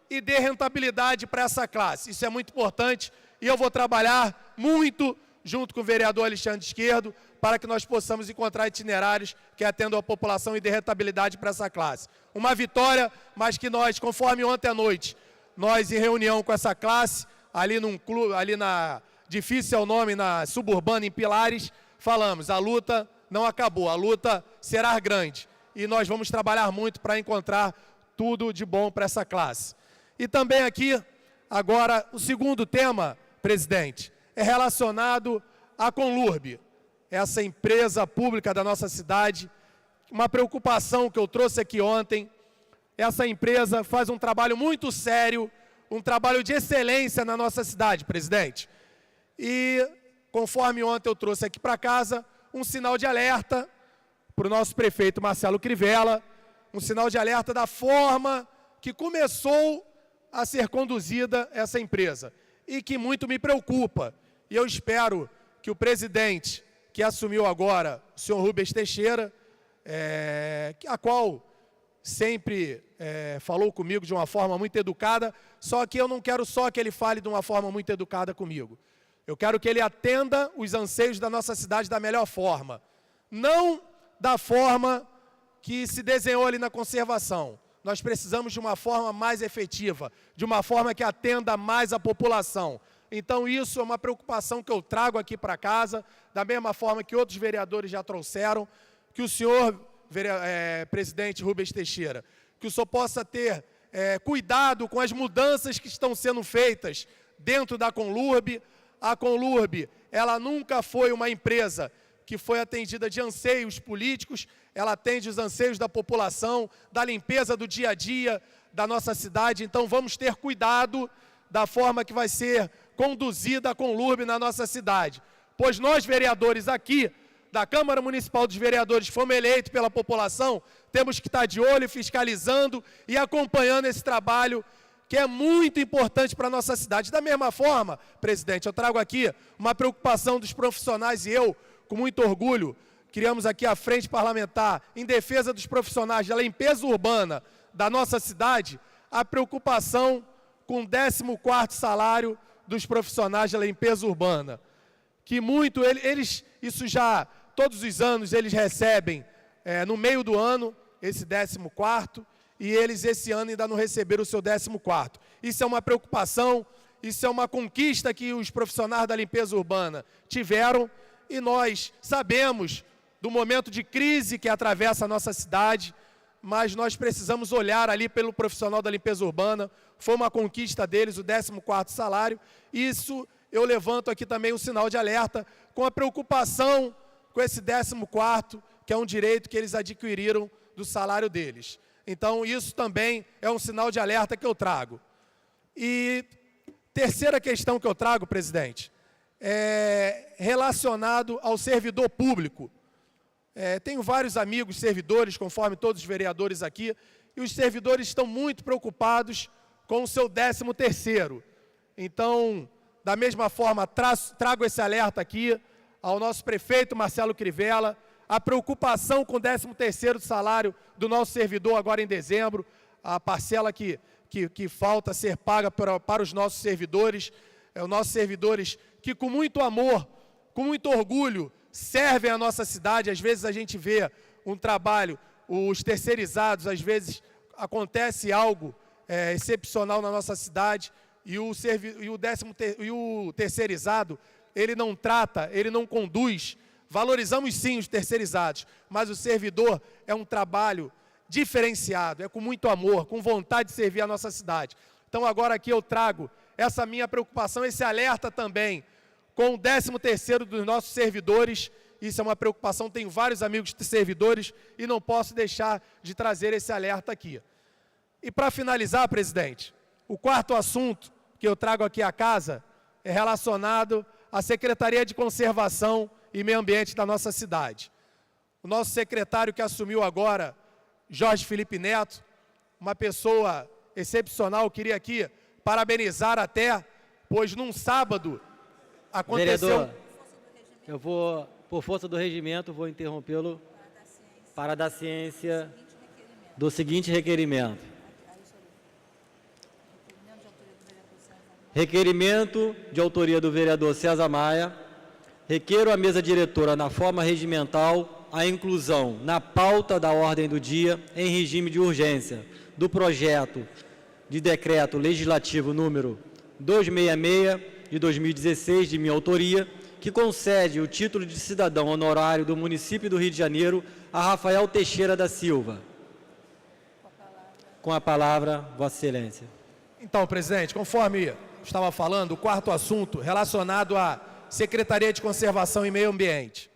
F: e dê rentabilidade para essa classe. Isso é muito importante e eu vou trabalhar muito junto com o vereador Alexandre Esquerdo para que nós possamos encontrar itinerários que atendam a população e dê rentabilidade para essa classe. Uma vitória, mas que nós, conforme ontem à noite, nós em reunião com essa classe, ali num clube, ali na, difícil é o nome, na Suburbana, em Pilares, falamos, a luta não acabou, a luta será grande. E nós vamos trabalhar muito para encontrar tudo de bom para essa classe. E também aqui, agora, o segundo tema, presidente, é relacionado à Conlurb, essa empresa pública da nossa cidade. Uma preocupação que eu trouxe aqui ontem, essa empresa faz um trabalho muito sério, um trabalho de excelência na nossa cidade, presidente. E, conforme ontem eu trouxe aqui para casa, um sinal de alerta para o nosso prefeito Marcelo Crivella, um sinal de alerta da forma que começou a ser conduzida essa empresa e que muito me preocupa. E eu espero que o presidente, que assumiu agora o senhor Rubens Teixeira, a qual sempre falou comigo de uma forma muito educada, só que eu não quero só que ele fale de uma forma muito educada comigo. Eu quero que ele atenda os anseios da nossa cidade da melhor forma. Não da forma que se desenhou ali na conservação. Nós precisamos de uma forma mais efetiva, de uma forma que atenda mais a população. Então isso é uma preocupação que eu trago aqui para casa, da mesma forma que outros vereadores já trouxeram, que o senhor, presidente Rubens Teixeira, que o senhor possa ter cuidado com as mudanças que estão sendo feitas dentro da Conlurb. A Conlurb, ela nunca foi uma empresa que foi atendida de anseios políticos, ela atende os anseios da população, da limpeza do dia a dia da nossa cidade. Então vamos ter cuidado da forma que vai ser conduzida a Conlurb na nossa cidade. Pois nós, vereadores aqui, da Câmara Municipal dos Vereadores, fomos eleitos pela população, temos que estar de olho, fiscalizando e acompanhando esse trabalho que é muito importante para a nossa cidade. Da mesma forma, presidente, eu trago aqui uma preocupação dos profissionais e eu, com muito orgulho, criamos aqui a Frente Parlamentar em defesa dos profissionais da limpeza urbana da nossa cidade, a preocupação com o 14º salário dos profissionais da limpeza urbana. Que muito, isso já, todos os anos, eles recebem no meio do ano, esse 14º, e eles esse ano ainda não receberam o seu 14º. Isso é uma preocupação, isso é uma conquista que os profissionais da limpeza urbana tiveram, e nós sabemos do momento de crise que atravessa a nossa cidade, mas nós precisamos olhar ali pelo profissional da limpeza urbana. Foi uma conquista deles, o 14º salário. Isso eu levanto aqui também um sinal de alerta com a preocupação com esse 14º, que é um direito que eles adquiriram do salário deles. Então, isso também é um sinal de alerta que eu trago. E terceira questão que eu trago, presidente, é relacionado ao servidor público. Tenho vários amigos servidores, conforme todos os vereadores aqui, e os servidores estão muito preocupados com o seu 13º. Então, da mesma forma, trago esse alerta aqui ao nosso prefeito Marcelo Crivella, a preocupação com o 13º salário do nosso servidor agora em dezembro, a parcela que falta ser paga para os nossos servidores, os nossos servidores que com muito amor, com muito orgulho, servem a nossa cidade. Às vezes a gente vê um trabalho, os terceirizados, às vezes acontece algo excepcional na nossa cidade e o terceirizado, ele não trata, ele não conduz. Valorizamos sim os terceirizados, mas o servidor é um trabalho diferenciado, é com muito amor, com vontade de servir a nossa cidade. Então agora aqui eu trago essa minha preocupação, esse alerta também, com o 13º dos nossos servidores. Isso é uma preocupação, tenho vários amigos servidores e não posso deixar de trazer esse alerta aqui. E para finalizar, presidente, o quarto assunto que eu trago aqui à casa é relacionado à Secretaria de Conservação e Meio Ambiente da nossa cidade. O nosso secretário que assumiu agora, Jorge Felipe Neto, uma pessoa excepcional, queria aqui parabenizar até, pois num sábado aconteceu...
A: Vereador, eu vou, por força do regimento, vou interrompê-lo para dar ciência do seguinte requerimento. Requerimento de autoria do vereador César Maia. Requeiro à mesa diretora, na forma regimental, a inclusão na pauta da ordem do dia, em regime de urgência, do projeto de decreto legislativo número 266 de 2016, de minha autoria, que concede o título de cidadão honorário do município do Rio de Janeiro a Rafael Teixeira da Silva. Com a palavra, Vossa Excelência.
F: Então, presidente, conforme estava falando, o quarto assunto relacionado à Secretaria de Conservação e Meio Ambiente.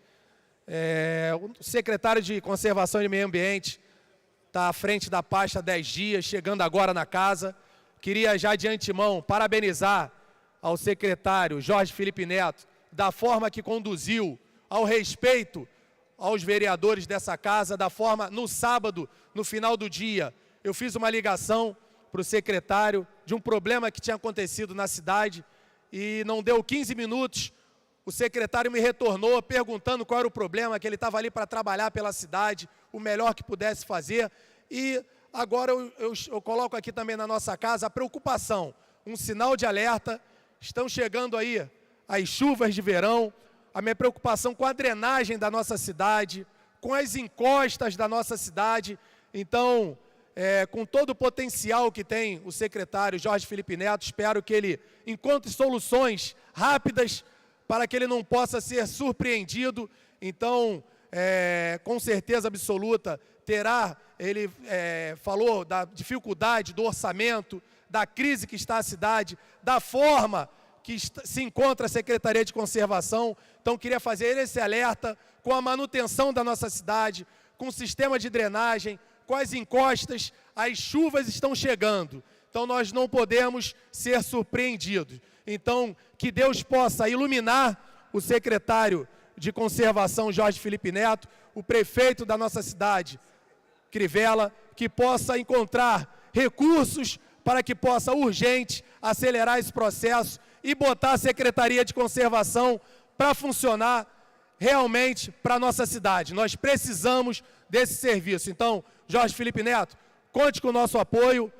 F: O secretário de Conservação e Meio Ambiente está à frente da pasta há 10 dias, chegando agora na casa. Queria já de antemão parabenizar ao secretário Jorge Felipe Neto da forma que conduziu ao respeito aos vereadores dessa casa, da forma, no sábado, no final do dia, eu fiz uma ligação para o secretário de um problema que tinha acontecido na cidade e não deu 15 minutos, o secretário me retornou perguntando qual era o problema, que ele estava ali para trabalhar pela cidade, o melhor que pudesse fazer. E agora eu coloco aqui também na nossa casa a preocupação, um sinal de alerta. Estão chegando aí as chuvas de verão, a minha preocupação com a drenagem da nossa cidade, com as encostas da nossa cidade. Então, com todo o potencial que tem o secretário Jorge Felipe Neto, espero que ele encontre soluções rápidas para que ele não possa ser surpreendido. Então, com certeza absoluta, ele falou da dificuldade do orçamento, da crise que está a cidade, da forma que se encontra a Secretaria de Conservação. Então, queria fazer esse alerta com a manutenção da nossa cidade, com o sistema de drenagem, com as encostas. As chuvas estão chegando, então nós não podemos ser surpreendidos. Então, que Deus possa iluminar o secretário de Conservação, Jorge Felipe Neto, o prefeito da nossa cidade, Crivella, que possa encontrar recursos para que possa urgente acelerar esse processo e botar a Secretaria de Conservação para funcionar realmente para a nossa cidade. Nós precisamos desse serviço. Então, Jorge Felipe Neto, conte com o nosso apoio,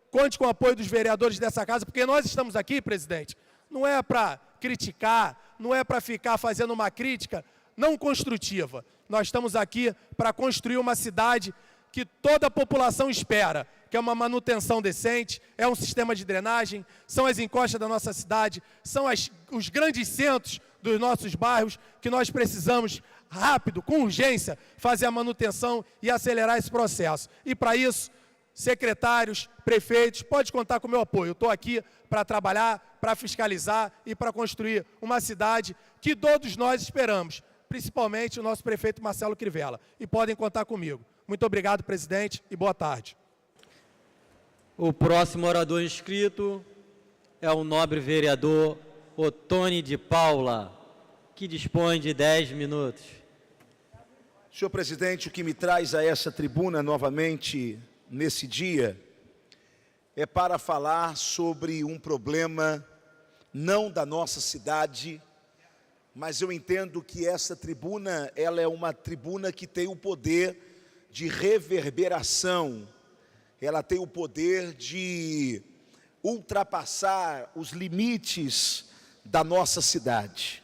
F: conte com o apoio dos vereadores dessa casa, porque nós estamos aqui, presidente, não é para criticar, não é para ficar fazendo uma crítica não construtiva. Nós estamos aqui para construir uma cidade que toda a população espera, que é uma manutenção decente, é um sistema de drenagem, são as encostas da nossa cidade, são os grandes centros dos nossos bairros, que nós precisamos, rápido, com urgência, fazer a manutenção e acelerar esse processo. E para isso, secretários, prefeitos, pode contar com o meu apoio. Eu estou aqui para trabalhar, para fiscalizar e para construir uma cidade que todos nós esperamos, principalmente o nosso prefeito Marcelo Crivella. E podem contar comigo. Muito obrigado, presidente, e boa tarde.
A: O próximo orador inscrito é o nobre vereador Ottoni de Paula, que dispõe de 10 minutos.
E: Senhor presidente, o que me traz a essa tribuna novamente nesse dia é para falar sobre um problema não da nossa cidade, mas eu entendo que essa tribuna, ela é uma tribuna que tem o poder de reverberação, ela tem o poder de ultrapassar os limites da nossa cidade.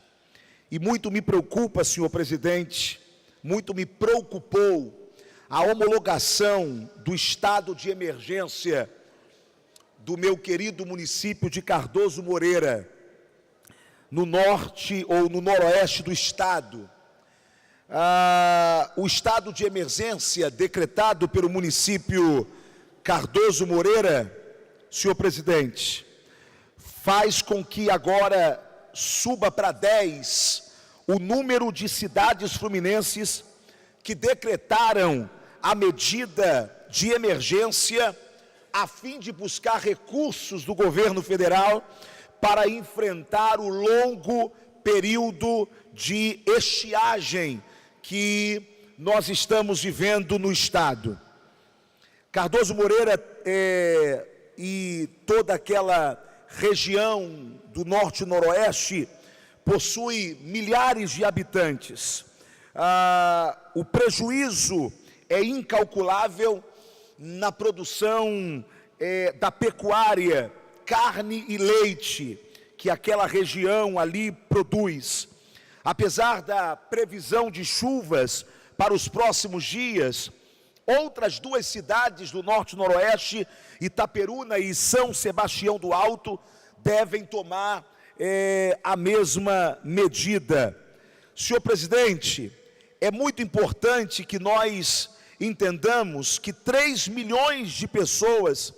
E: E muito me preocupa, senhor presidente, muito me preocupou a homologação do estado de emergência do meu querido município de Cardoso Moreira, no norte ou no noroeste do estado. O estado de emergência decretado pelo município Cardoso Moreira, senhor presidente, faz com que agora suba para 10 o número de cidades fluminenses que decretaram a medida de emergência a fim de buscar recursos do governo federal para enfrentar o longo período de estiagem que nós estamos vivendo no estado. Cardoso Moreira e toda aquela região do norte e noroeste possui milhares de habitantes. O prejuízo é incalculável na produção da pecuária, carne e leite, que aquela região ali produz. Apesar da previsão de chuvas para os próximos dias, outras duas cidades do norte e noroeste, Itaperuna e São Sebastião do Alto, devem tomar a mesma medida. Senhor presidente, é muito importante que nós entendamos que 3 milhões de pessoas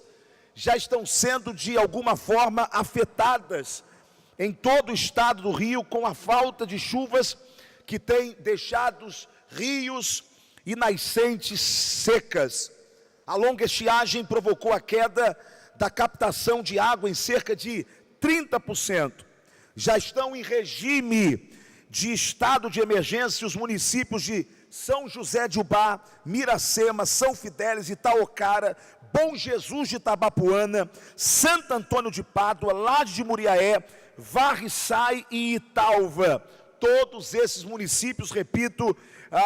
E: já estão sendo de alguma forma afetadas em todo o estado do Rio com a falta de chuvas que tem deixado rios e nascentes secas. A longa estiagem provocou a queda da captação de água em cerca de 30%. Já estão em regime de estado de emergência os municípios de São José de Ubá, Miracema, São Fidélis, Itaocara, Bom Jesus de Itabapuana, Santo Antônio de Pádua, Laje de Muriaé, Varriçai e Italva. Todos esses municípios, repito,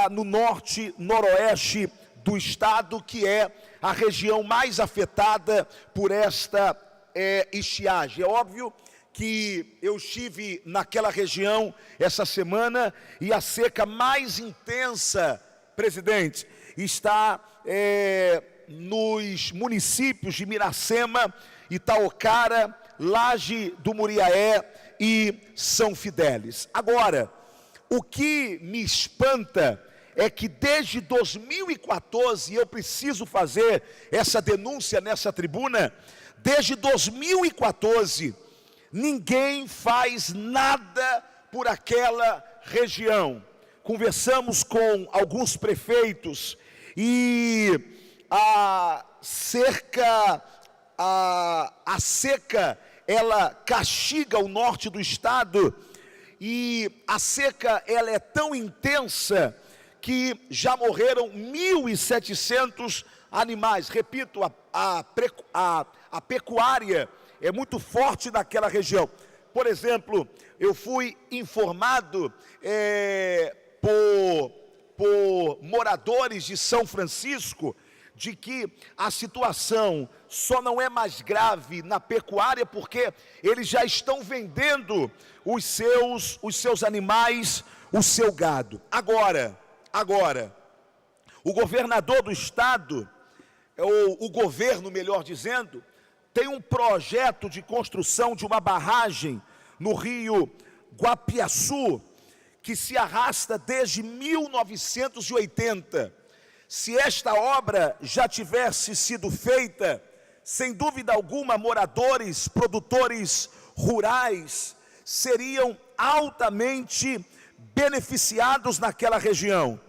E: no norte, noroeste do estado, que é a região mais afetada por esta estiagem. É óbvio que eu estive naquela região essa semana e a seca mais intensa, presidente, está nos municípios de Miracema, Itaocara, Laje do Muriaé e São Fidélis. Agora, o que me espanta é que desde 2014, eu preciso fazer essa denúncia nessa tribuna, desde 2014, ninguém faz nada por aquela região. Conversamos com alguns prefeitos e a seca, ela castiga o norte do estado, e a seca ela é tão intensa que já morreram 1.700 animais. Repito, a pecuária é muito forte naquela região. Por exemplo, eu fui informado por moradores de São Francisco de que a situação só não é mais grave na pecuária porque eles já estão vendendo os seus animais, o seu gado. Agora, o governador do estado, ou o governo, melhor dizendo, tem um projeto de construção de uma barragem no rio Guapiaçu, que se arrasta desde 1980. Se esta obra já tivesse sido feita, sem dúvida alguma, moradores, produtores rurais seriam altamente beneficiados naquela região.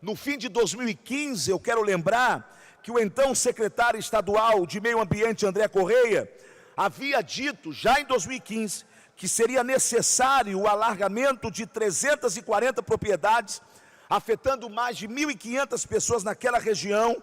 E: No fim de 2015, eu quero lembrar que o então secretário estadual de Meio Ambiente, André Correia, havia dito, já em 2015, que seria necessário o alargamento de 340 propriedades, afetando mais de 1.500 pessoas naquela região,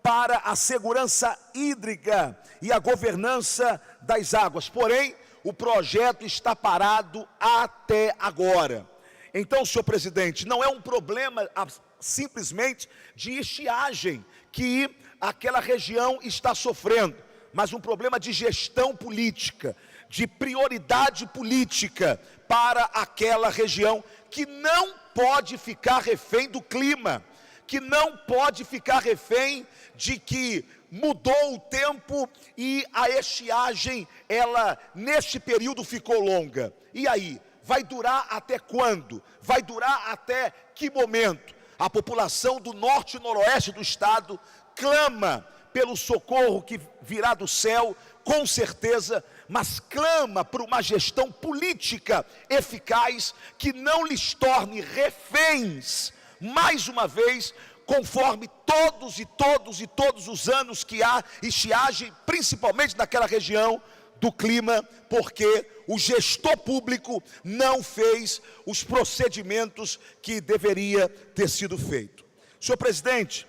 E: para a segurança hídrica e a governança das águas. Porém, o projeto está parado até agora. Então, senhor presidente, não é um problema simplesmente de estiagem que aquela região está sofrendo, mas um problema de gestão política, de prioridade política para aquela região, que não pode ficar refém do clima, que não pode ficar refém de que mudou o tempo e a estiagem, ela neste período ficou longa. E aí, vai durar até quando? Vai durar até que momento? A população do norte e noroeste do estado clama pelo socorro que virá do céu, com certeza, mas clama por uma gestão política eficaz que não lhes torne reféns, mais uma vez, conforme todos os anos que há estiagem, principalmente naquela região do clima, porque o gestor público não fez os procedimentos que deveria ter sido feito. Senhor presidente,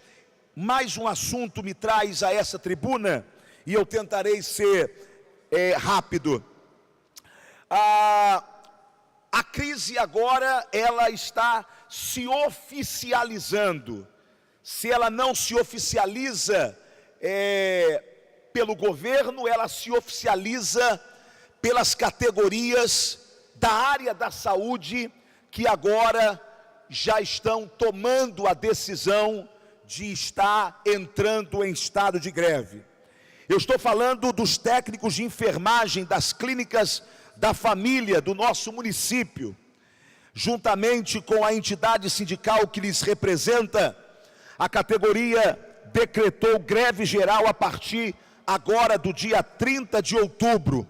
E: mais um assunto me traz a essa tribuna, e eu tentarei ser rápido. A crise agora, ela está se oficializando. Se ela não se oficializa pelo governo, ela se oficializa pelas categorias da área da saúde, que agora já estão tomando a decisão de estar entrando em estado de greve. Eu estou falando dos técnicos de enfermagem das clínicas da família do nosso município, juntamente com a entidade sindical que lhes representa. A categoria decretou greve geral a partir agora do dia 30 de outubro.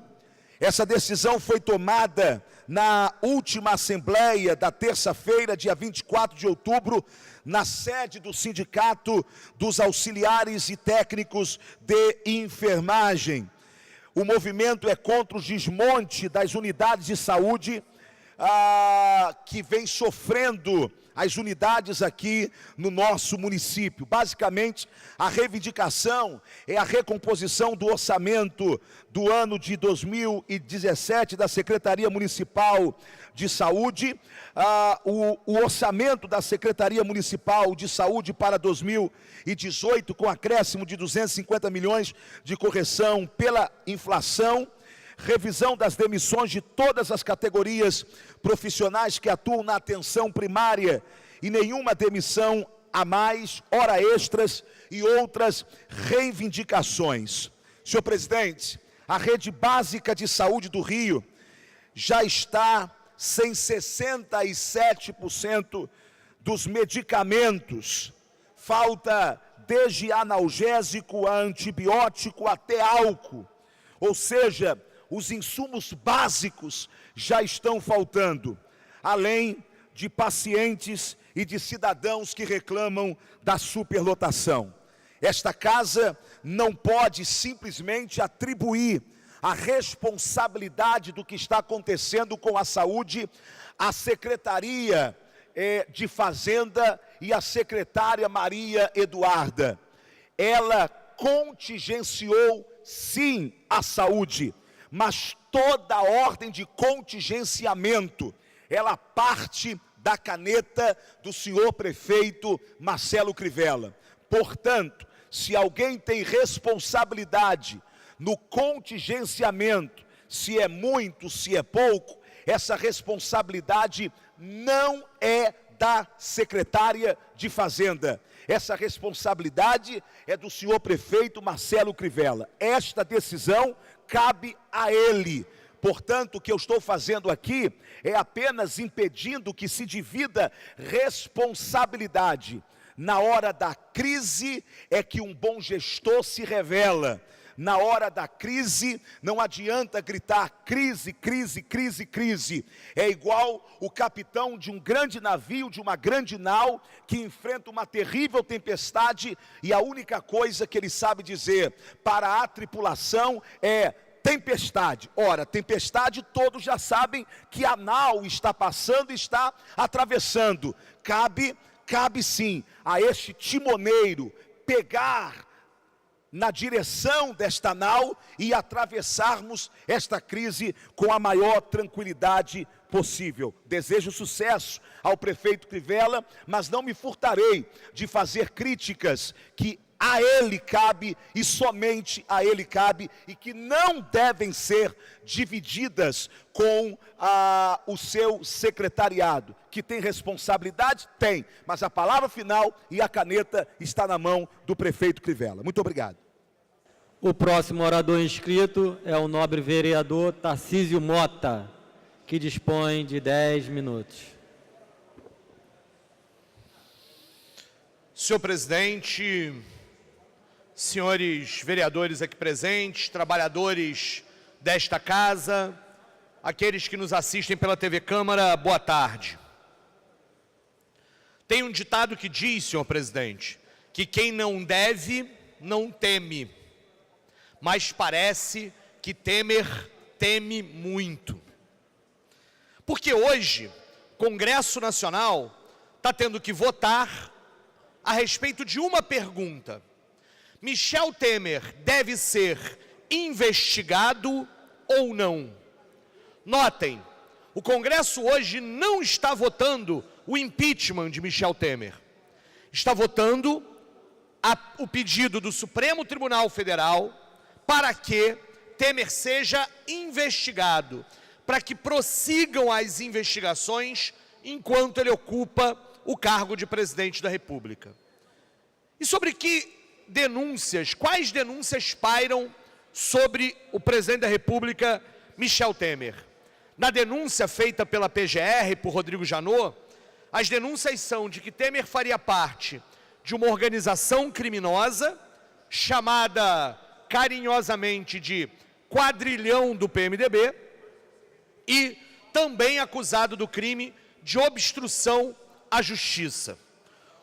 E: Essa decisão foi tomada na última assembleia da terça-feira, dia 24 de outubro, na sede do Sindicato dos Auxiliares e Técnicos de Enfermagem. O movimento é contra o desmonte das unidades de saúde que vem sofrendo as unidades aqui no nosso município. Basicamente, a reivindicação é a recomposição do orçamento do ano de 2017 da Secretaria Municipal de Saúde. O orçamento da Secretaria Municipal de Saúde para 2018, com acréscimo de 250 milhões de correção pela inflação. Revisão das demissões de todas as categorias profissionais que atuam na atenção primária e nenhuma demissão a mais, hora extras e outras reivindicações. Senhor presidente, a rede básica de saúde do Rio já está sem 67% dos medicamentos. Falta desde analgésico a antibiótico até álcool, ou seja, os insumos básicos já estão faltando, além de pacientes e de cidadãos que reclamam da superlotação. Esta casa não pode simplesmente atribuir a responsabilidade do que está acontecendo com a saúde à Secretaria de Fazenda e à secretária Maria Eduarda. Ela contingenciou, sim, a saúde, mas toda a ordem de contingenciamento, ela parte da caneta do senhor prefeito Marcelo Crivella. Portanto, se alguém tem responsabilidade no contingenciamento, se é muito, se é pouco, essa responsabilidade não é da secretária de Fazenda. Essa responsabilidade é do senhor prefeito Marcelo Crivella. Esta decisão cabe a ele. Portanto, o que eu estou fazendo aqui é apenas impedindo que se divida responsabilidade. Na hora da crise é que um bom gestor se revela. Na hora da crise, não adianta gritar crise, crise, crise, crise. É igual o capitão de um grande navio, de uma grande nau, que enfrenta uma terrível tempestade e a única coisa que ele sabe dizer para a tripulação é tempestade. Ora, tempestade todos já sabem que a nau está passando, está atravessando. Cabe sim a este timoneiro pegar na direção desta nau e atravessarmos esta crise com a maior tranquilidade possível. Desejo sucesso ao prefeito Crivella, mas não me furtarei de fazer críticas que a ele cabe e somente a ele cabe e que não devem ser divididas com o seu secretariado. Que tem responsabilidade? Tem, mas a palavra final e a caneta está na mão do prefeito Crivella. Muito obrigado.
A: O próximo orador inscrito é o nobre vereador Tarcísio Mota, que dispõe de 10 minutos.
F: Senhor presidente, senhores vereadores aqui presentes, trabalhadores desta casa, aqueles que nos assistem pela TV Câmara, boa tarde. Tem um ditado que diz, senhor presidente, que quem não deve, não teme. Mas parece que Temer teme muito. Porque hoje, o Congresso Nacional está tendo que votar a respeito de uma pergunta. Michel Temer deve ser investigado ou não? Notem, o Congresso hoje não está votando o impeachment de Michel Temer. Está votando o pedido do Supremo Tribunal Federal para que Temer seja investigado, para que prossigam as investigações enquanto ele ocupa o cargo de presidente da República. E sobre que denúncias, quais denúncias pairam sobre o presidente da República, Michel Temer? Na denúncia feita pela PGR, por Rodrigo Janot, as denúncias são de que Temer faria parte de uma organização criminosa, chamada carinhosamente de quadrilhão do PMDB, e também acusado do crime de obstrução à justiça.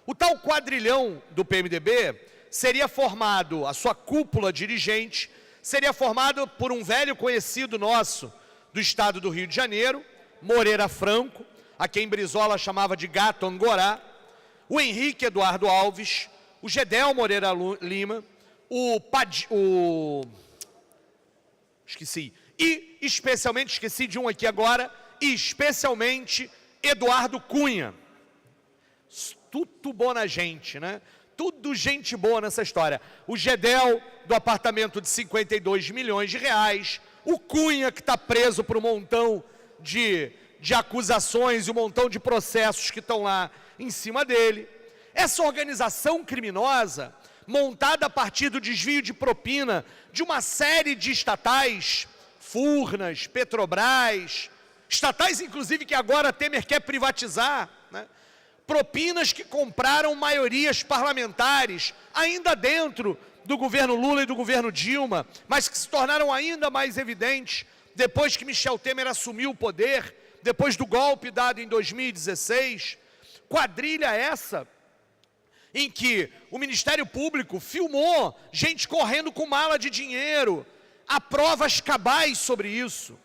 F: O tal quadrilhão do PMDB seria formado, a sua cúpula dirigente, seria formado por um velho conhecido nosso do estado do Rio de Janeiro, Moreira Franco, a quem Brizola chamava de gato angorá, o Henrique Eduardo Alves, o Gedel Moreira Lima, esqueci de um aqui agora, e especialmente Eduardo Cunha. Tudo bona gente, né? Tudo gente boa nessa história. O Gedel, do apartamento de 52 milhões de reais, o Cunha, que está preso por um montão de acusações e um montão de processos que estão lá em cima dele. Essa organização criminosa, montada a partir do desvio de propina de uma série de estatais, Furnas, Petrobras, estatais inclusive que agora Temer quer privatizar, né? Propinas que compraram maiorias parlamentares, ainda dentro do governo Lula e do governo Dilma, mas que se tornaram ainda mais evidentes depois que Michel Temer assumiu o poder, depois do golpe dado em 2016, quadrilha essa em que o Ministério Público filmou gente correndo com mala de dinheiro, há provas cabais sobre isso,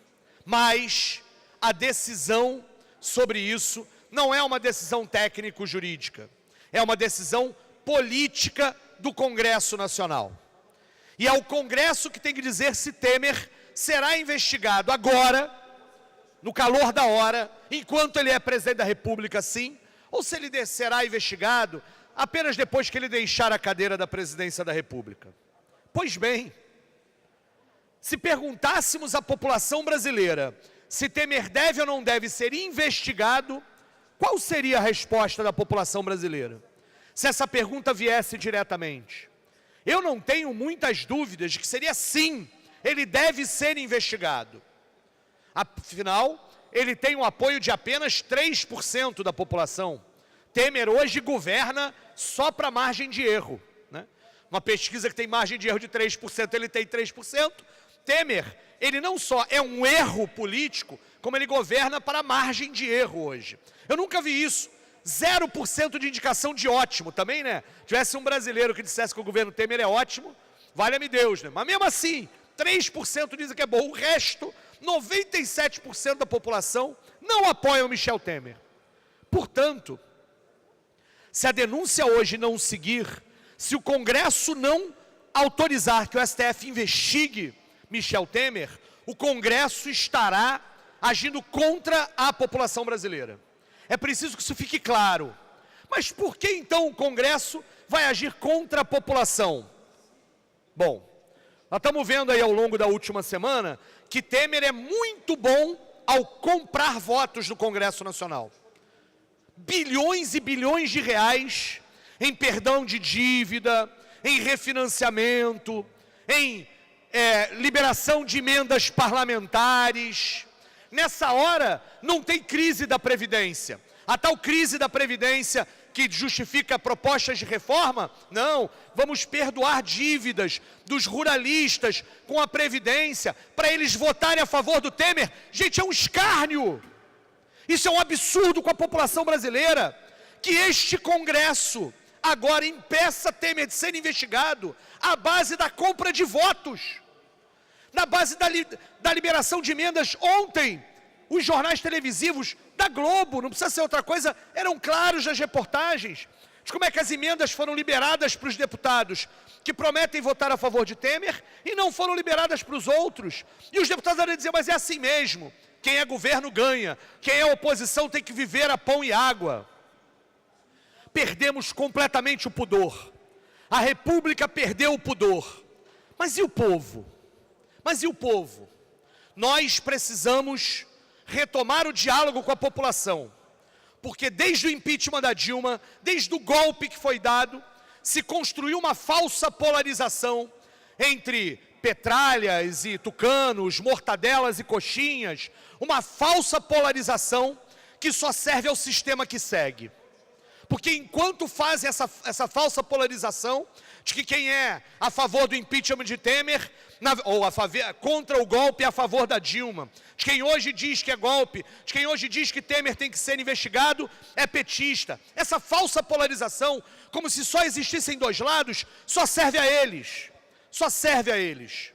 F: mas a decisão sobre isso não é uma decisão técnico-jurídica, é uma decisão política do Congresso Nacional. E é o Congresso que tem que dizer se Temer será investigado agora, no calor da hora, enquanto ele é presidente da República, sim, ou se ele será investigado apenas depois que ele deixar a cadeira da presidência da República. Pois bem, se perguntássemos à população brasileira se Temer deve ou não deve ser investigado, qual seria a resposta da população brasileira? Se essa pergunta viesse diretamente. Eu não tenho muitas dúvidas de que seria sim, ele deve ser investigado. Afinal, ele tem o apoio de apenas 3% da população. Temer hoje governa só para margem de erro, né? Uma pesquisa que tem margem de erro de 3%, ele tem 3%. Temer, ele não só é um erro político, como ele governa para margem de erro hoje. Eu nunca vi isso. 0% de indicação de ótimo, também, né? Tivesse um brasileiro que dissesse que o governo Temer é ótimo, valha-me Deus, né? Mas mesmo assim, 3% dizem que é bom. O resto, 97% da população, não apoia o Michel Temer. Portanto, se a denúncia hoje não seguir, se o Congresso não autorizar que o STF investigue Michel Temer, o Congresso estará agindo contra a população brasileira. É preciso que isso fique claro. Mas por que então o Congresso vai agir contra a população? Bom, nós estamos vendo aí ao longo da última semana que Temer é muito bom ao comprar votos no Congresso Nacional. Bilhões e bilhões de reais em perdão de dívida, em refinanciamento, em liberação de emendas parlamentares. Nessa hora, não tem crise da Previdência. A tal crise da Previdência que justifica propostas de reforma? Não, vamos perdoar dívidas dos ruralistas com a Previdência para eles votarem a favor do Temer. Gente, é um escárnio. Isso é um absurdo com a população brasileira. Que este Congresso agora impeça Temer de ser investigado à base da compra de votos. Na base da liberação de emendas. Ontem, os jornais televisivos da Globo, não precisa ser outra coisa, eram claros nas reportagens de como é que as emendas foram liberadas para os deputados que prometem votar a favor de Temer e não foram liberadas para os outros. E os deputados vão dizer, mas é assim mesmo, quem é governo ganha, quem é oposição tem que viver a pão e água. Perdemos completamente o pudor. A República perdeu o pudor. Mas e o povo? Mas e o povo? Nós precisamos retomar o diálogo com a população, porque desde o impeachment da Dilma, desde o golpe que foi dado, se construiu uma falsa polarização entre petralhas e tucanos, mortadelas e coxinhas, uma falsa polarização que só serve ao sistema que segue. Porque enquanto fazem essa falsa polarização de que quem é a favor do impeachment de Temer, ou contra o golpe é a favor da Dilma, de quem hoje diz que é golpe, de quem hoje diz que Temer tem que ser investigado, é petista. Essa falsa polarização, como se só existissem dois lados, só serve a eles. Só serve a eles.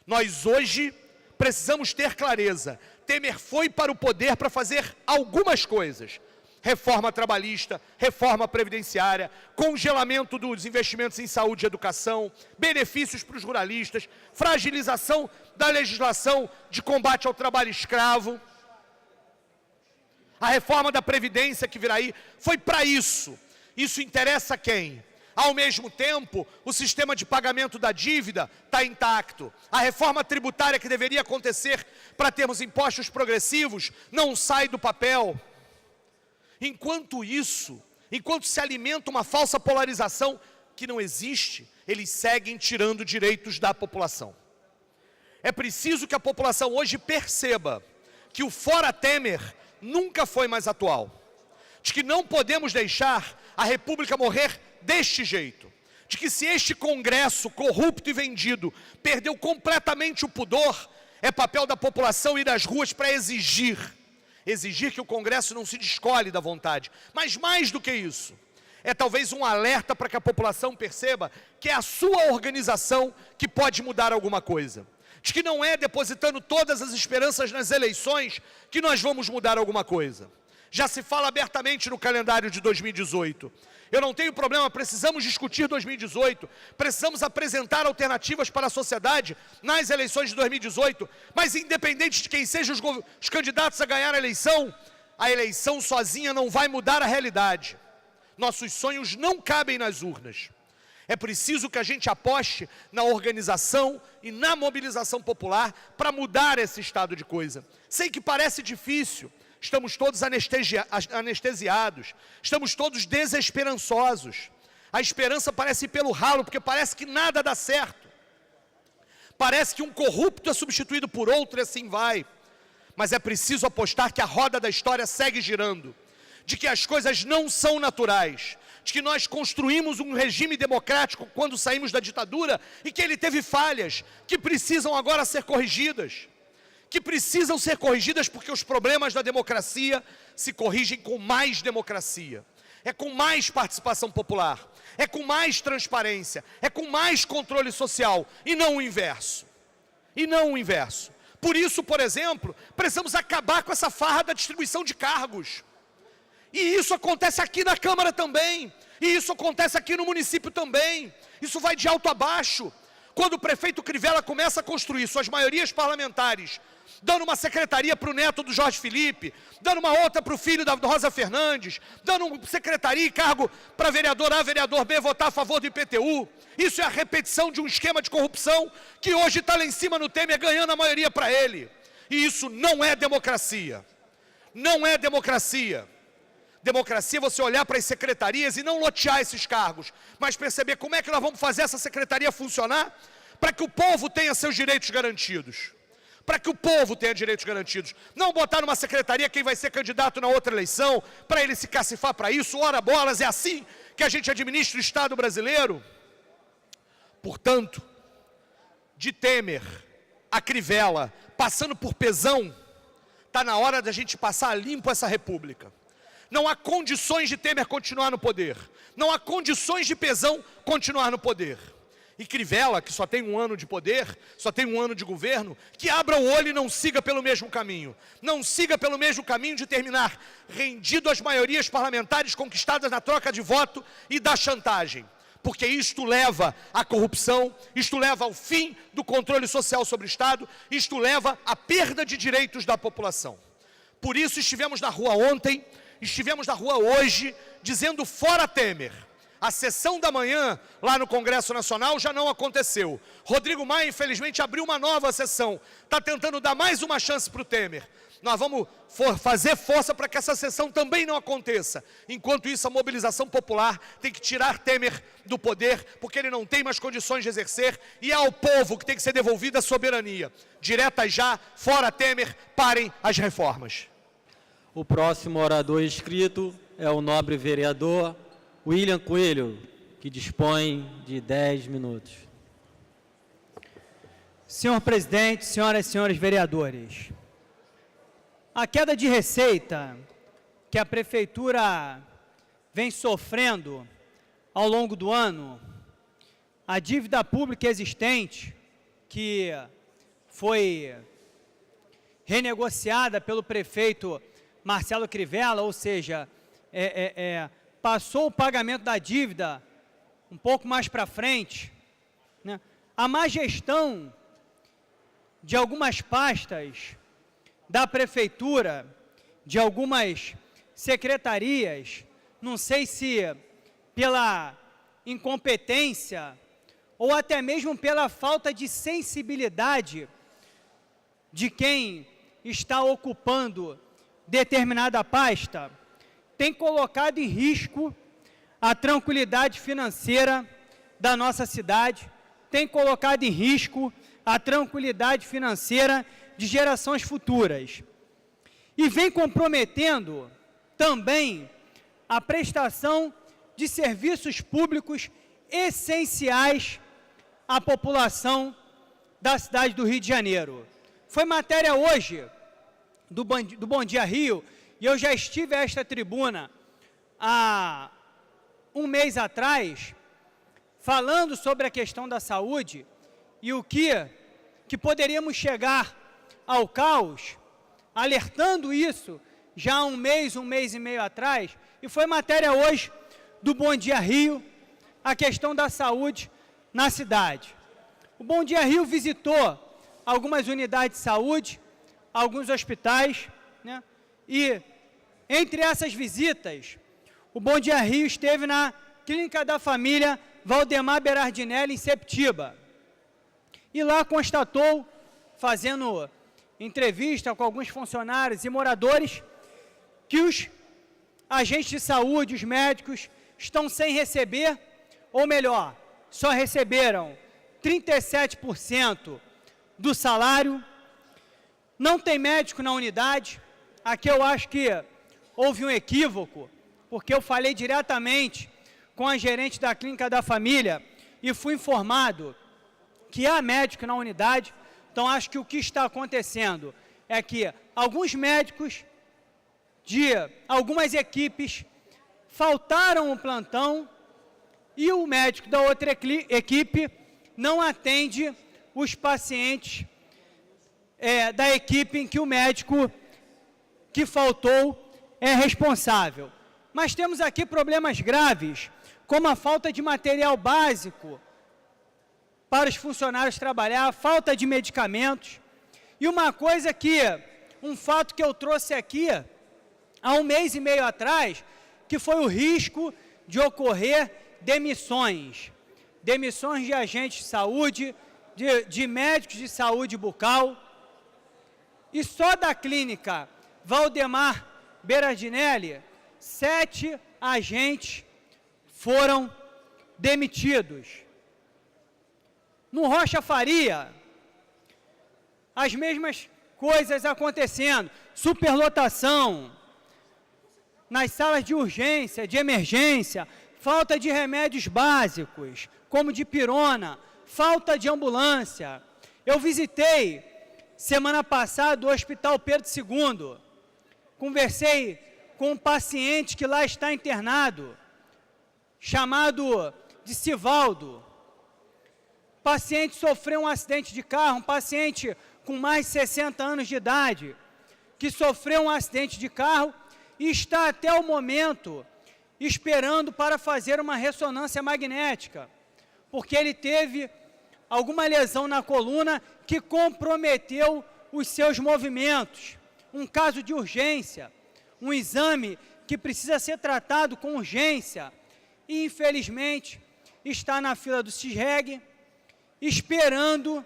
F: Nós hoje precisamos ter clareza. Temer foi para o poder para fazer algumas coisas. Reforma trabalhista, reforma previdenciária, congelamento dos investimentos em saúde e educação, benefícios para os ruralistas, fragilização da legislação de combate ao trabalho escravo. A reforma da Previdência que virá aí foi para isso. Isso interessa a quem? Ao mesmo tempo, o sistema de pagamento da dívida está intacto. A reforma tributária que deveria acontecer para termos impostos progressivos não sai do papel. Enquanto isso, enquanto se alimenta uma falsa polarização que não existe, eles seguem tirando direitos da população. É preciso que a população hoje perceba que o fora Temer nunca foi mais atual. De que não podemos deixar a República morrer deste jeito. De que se este Congresso corrupto e vendido perdeu completamente o pudor, é papel da população ir às ruas para exigir que o Congresso não se descolhe da vontade. Mas mais do que isso, é talvez um alerta para que a população perceba que é a sua organização que pode mudar alguma coisa. De que não é depositando todas as esperanças nas eleições que nós vamos mudar alguma coisa. Já se fala abertamente no calendário de 2018. Eu não tenho problema, precisamos discutir 2018, precisamos apresentar alternativas para a sociedade nas eleições de 2018, mas independente de quem sejam os candidatos a ganhar a eleição sozinha não vai mudar a realidade. Nossos sonhos não cabem nas urnas. É preciso que a gente aposte na organização e na mobilização popular para mudar esse estado de coisa. Sei que parece difícil. Estamos todos anestesiados, estamos todos desesperançosos. A esperança parece ir pelo ralo, porque parece que nada dá certo. Parece que um corrupto é substituído por outro e assim vai. Mas é preciso apostar que a roda da história segue girando, de que as coisas não são naturais, de que nós construímos um regime democrático quando saímos da ditadura e que ele teve falhas, que precisam agora ser corrigidas. Que precisam ser corrigidas porque os problemas da democracia se corrigem com mais democracia. É com mais participação popular, é com mais transparência, é com mais controle social, e não o inverso. E não o inverso. Por isso, por exemplo, precisamos acabar com essa farra da distribuição de cargos. E isso acontece aqui na Câmara também, e isso acontece aqui no município também. Isso vai de alto a baixo. Quando o prefeito Crivella começa a construir suas maiorias parlamentares, dando uma secretaria para o neto do Jorge Felipe, dando uma outra para o filho da Rosa Fernandes, dando uma secretaria e cargo para vereador A, vereador B votar a favor do IPTU. Isso é a repetição de um esquema de corrupção que hoje está lá em cima no Temer, ganhando a maioria para ele. E isso não é democracia. Não é democracia. Democracia é você olhar para as secretarias e não lotear esses cargos, mas perceber como é que nós vamos fazer essa secretaria funcionar para que o povo tenha seus direitos garantidos. Para que o povo tenha direitos garantidos. Não botar numa secretaria quem vai ser candidato na outra eleição, para ele se cacifar para isso, ora bolas, é assim que a gente administra o Estado brasileiro. Portanto, de Temer a Crivella, passando por Pezão, está na hora da gente passar a limpo essa república. Não há condições de Temer continuar no poder. Não há condições de Pezão continuar no poder. E Crivella, que só tem 1 ano de poder, só tem 1 ano de governo, que abra o olho e não siga pelo mesmo caminho. Não siga pelo mesmo caminho de terminar rendido às maiorias parlamentares conquistadas na troca de voto e da chantagem. Porque isto leva à corrupção, isto leva ao fim do controle social sobre o Estado, isto leva à perda de direitos da população. Por isso estivemos na rua ontem, estivemos na rua hoje, dizendo fora Temer. A sessão da manhã, lá no Congresso Nacional, já não aconteceu. Rodrigo Maia, infelizmente, abriu uma nova sessão. Está tentando dar mais uma chance para o Temer. Nós vamos fazer força para que essa sessão também não aconteça. Enquanto isso, a mobilização popular tem que tirar Temer do poder, porque ele não tem mais condições de exercer, e é ao povo que tem que ser devolvida a soberania. Diretas já, fora Temer, parem as reformas.
A: O próximo orador inscrito é o nobre vereador William Coelho, que dispõe de 10 minutos.
G: Senhor presidente, senhoras e senhores vereadores, a queda de receita que a prefeitura vem sofrendo ao longo do ano, a dívida pública existente, que foi renegociada pelo prefeito Marcelo Crivella, ou seja, passou o pagamento da dívida um pouco mais para frente, né? A má gestão de algumas pastas da prefeitura, de algumas secretarias, não sei se pela incompetência ou até mesmo pela falta de sensibilidade de quem está ocupando determinada pasta, tem colocado em risco a tranquilidade financeira da nossa cidade, tem colocado em risco a tranquilidade financeira de gerações futuras. E vem comprometendo também a prestação de serviços públicos essenciais à população da cidade do Rio de Janeiro. Foi matéria hoje do Bom Dia Rio, e eu já estive a esta tribuna há um mês atrás, falando sobre a questão da saúde e o que poderíamos chegar ao caos, alertando isso já há um mês e meio atrás, e foi matéria hoje do Bom Dia Rio, a questão da saúde na cidade. O Bom Dia Rio visitou algumas unidades de saúde, alguns hospitais, né? E entre essas visitas, o Bom Dia Rio esteve na Clínica da Família Valdemar Berardinelli, em Septiba. E lá constatou, fazendo entrevista com alguns funcionários e moradores, que os agentes de saúde, os médicos, estão sem receber, ou melhor, só receberam 37% do salário, não tem médico na unidade. Aqui eu acho que houve um equívoco, porque eu falei diretamente com a gerente da Clínica da Família e fui informado que há médico na unidade. Então acho que o que está acontecendo é que alguns médicos de algumas equipes faltaram o plantão e o médico da outra equipe não atende os pacientes da equipe em que o médico que faltou é responsável. Mas temos aqui problemas graves, como a falta de material básico para os funcionários trabalhar, falta de medicamentos. E uma coisa um fato que eu trouxe aqui há um mês e meio atrás, que foi o risco de ocorrer demissões de agentes de saúde, de médicos de saúde bucal. E só da clínica Valdemar Berardinelli, 7 agentes foram demitidos. No Rocha Faria, as mesmas coisas acontecendo, superlotação nas salas de urgência, de emergência, falta de remédios básicos, como dipirona, falta de ambulância. Eu visitei semana passada o Hospital Pedro II, conversei com um paciente que lá está internado, chamado de Sivaldo. O paciente sofreu um acidente de carro, um paciente com mais de 60 anos de idade, que sofreu um acidente de carro e está até o momento esperando para fazer uma ressonância magnética, porque ele teve alguma lesão na coluna que comprometeu os seus movimentos. Um caso de urgência, um exame que precisa ser tratado com urgência e, infelizmente, está na fila do CISREG, esperando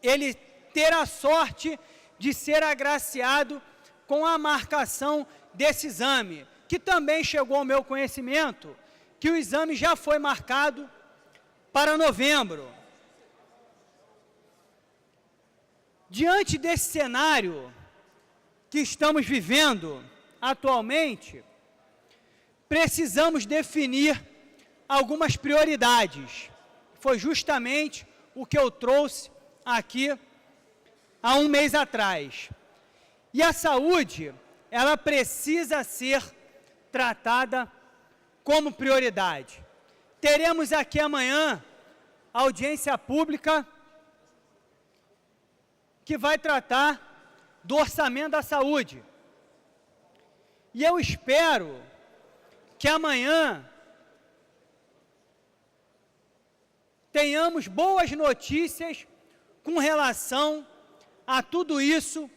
G: ele ter a sorte de ser agraciado com a marcação desse exame, que também chegou ao meu conhecimento, que o exame já foi marcado para novembro. Diante desse cenário que estamos vivendo atualmente, precisamos definir algumas prioridades. Foi justamente o que eu trouxe aqui há um mês atrás. E a saúde, ela precisa ser tratada como prioridade. Teremos aqui amanhã audiência pública que vai tratar do orçamento da saúde. E eu espero que amanhã tenhamos boas notícias com relação a tudo isso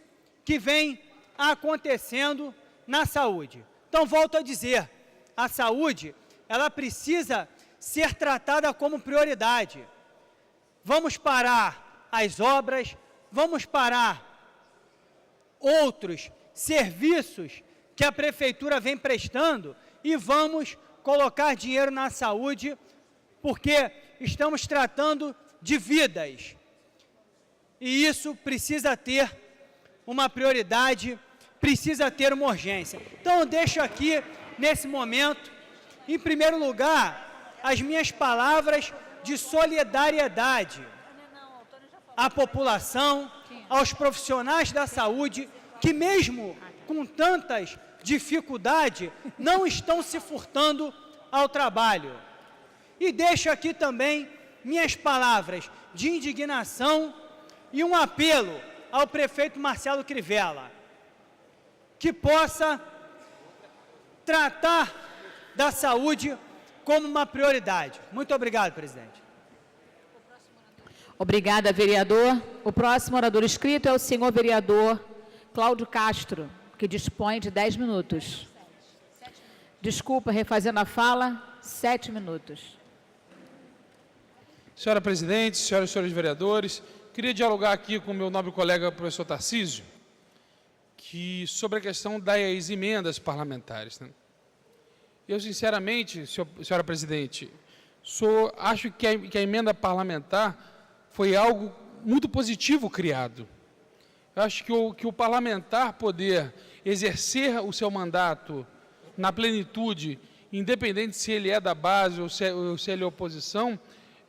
G: que vem acontecendo na saúde. Então, volto a dizer, a saúde, ela precisa ser tratada como prioridade. Vamos parar as obras, vamos parar outros serviços que a Prefeitura vem prestando e vamos colocar dinheiro na saúde, porque estamos tratando de vidas. E isso precisa ter uma prioridade, precisa ter uma urgência. Então, eu deixo aqui, nesse momento, em primeiro lugar, as minhas palavras de solidariedade à população, aos profissionais da saúde, que mesmo com tantas dificuldades, não estão se furtando ao trabalho. E deixo aqui também minhas palavras de indignação e um apelo ao prefeito Marcelo Crivella, que possa tratar da saúde como uma prioridade. Muito obrigado, presidente.
H: Obrigada, vereador. O próximo orador inscrito é o senhor vereador Cláudio Castro, que dispõe de 10 minutos. Desculpa, refazendo a fala, 7 minutos.
I: Senhora presidente, senhoras e senhores vereadores, queria dialogar aqui com o meu nobre colega, professor Tarcísio, sobre a questão das emendas parlamentares. Né? Eu, sinceramente, senhora presidente, acho que a emenda parlamentar foi algo muito positivo criado. Eu acho que o parlamentar poder exercer o seu mandato na plenitude, independente se ele é da base ou se ele é oposição,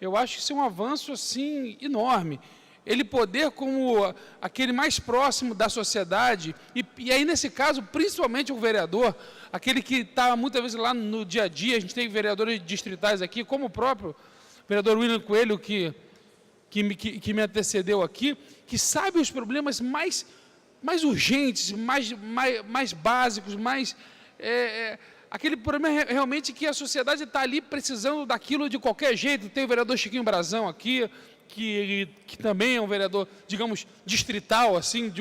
I: eu acho que isso é um avanço assim enorme. Ele poder, como aquele mais próximo da sociedade, e aí nesse caso, principalmente o vereador, aquele que está muitas vezes lá no dia a dia, a gente tem vereadores distritais aqui, como o próprio vereador William Coelho, que me antecedeu aqui, que sabe os problemas mais urgentes, mais básicos, aquele problema realmente que a sociedade está ali precisando daquilo de qualquer jeito. Tem o vereador Chiquinho Brazão aqui, que também é um vereador, digamos, distrital, assim, de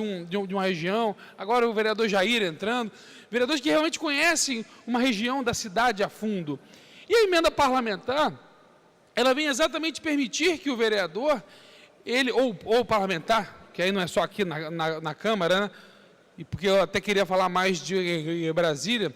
I: uma região. Agora o vereador Jair entrando. Vereadores que realmente conhecem uma região da cidade a fundo. E a emenda parlamentar, ela vem exatamente permitir que o vereador, ou o parlamentar, que aí não é só aqui na Câmara, né? E porque eu até queria falar mais de Brasília,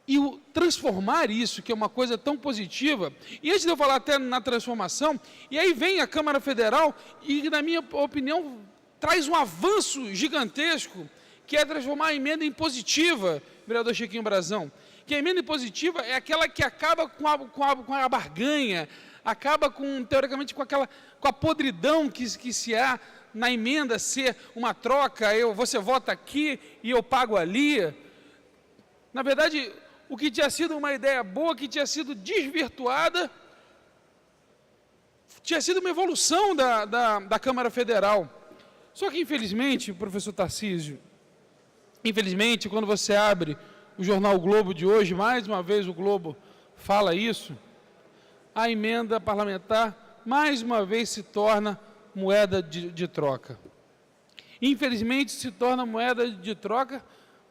I: e transformar isso, que é uma coisa tão positiva, e antes de eu falar até na transformação, e aí vem a Câmara Federal, e na minha opinião, traz um avanço gigantesco, que é transformar a emenda em positiva, vereador Chiquinho Brazão, que a emenda impositiva é aquela que acaba com a barganha, acaba teoricamente com a podridão que se há na emenda ser uma troca, você vota aqui e eu pago ali. Na verdade, o que tinha sido uma ideia boa, que tinha sido desvirtuada, tinha sido uma evolução da Câmara Federal. Só que, infelizmente, professor Tarcísio, infelizmente, quando você abre o jornal O Globo de hoje, mais uma vez o Globo fala isso, a emenda parlamentar, mais uma vez, se torna moeda de troca. Infelizmente, se torna moeda de troca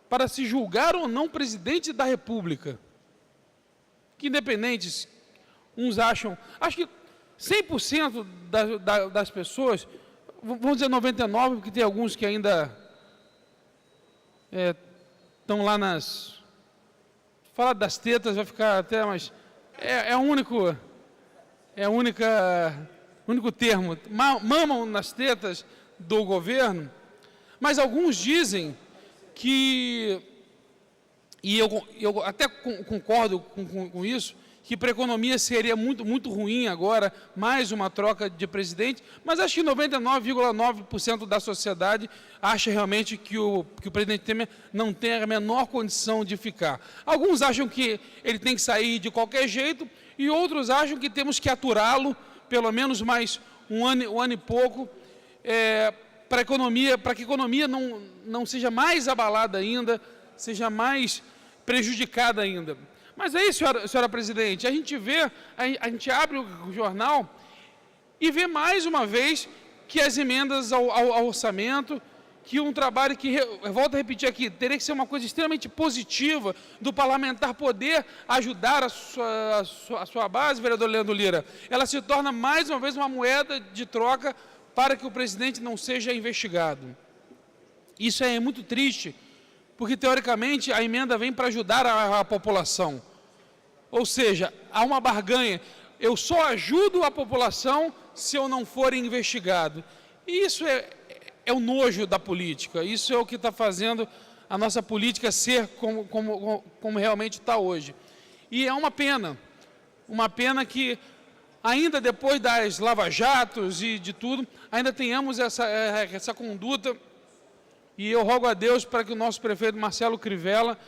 I: para se julgar ou não presidente da República. Que independentes, uns acham, acho que 100% das pessoas, vamos dizer 99%, porque tem alguns que ainda estão lá falar das tetas vai ficar até, mas é o único termo, mamam nas tetas do governo, mas alguns dizem que, e eu até concordo com isso, que para a economia seria muito ruim agora, mais uma troca de presidente, mas acho que 99,9% da sociedade acha realmente que o presidente Temer não tem a menor condição de ficar. Alguns acham que ele tem que sair de qualquer jeito, e outros acham que temos que aturá-lo, pelo menos mais um ano e pouco, para que a economia não seja mais abalada ainda, seja mais prejudicada ainda. Mas aí, senhora presidente, a gente abre o jornal e vê mais uma vez que as emendas ao orçamento, que um trabalho que, eu volto a repetir aqui, teria que ser uma coisa extremamente positiva do parlamentar poder ajudar a sua base, vereador Leandro Lira. Ela se torna mais uma vez uma moeda de troca para que o presidente não seja investigado. Isso é muito triste, porque teoricamente a emenda vem para ajudar a população. Ou seja, há uma barganha. Eu só ajudo a população se eu não for investigado. E isso é o nojo da política. Isso é o que está fazendo a nossa política ser como realmente está hoje. E é uma pena que ainda depois das lava-jatos e de tudo, ainda tenhamos essa conduta. E eu rogo a Deus para que o nosso prefeito Marcelo Crivella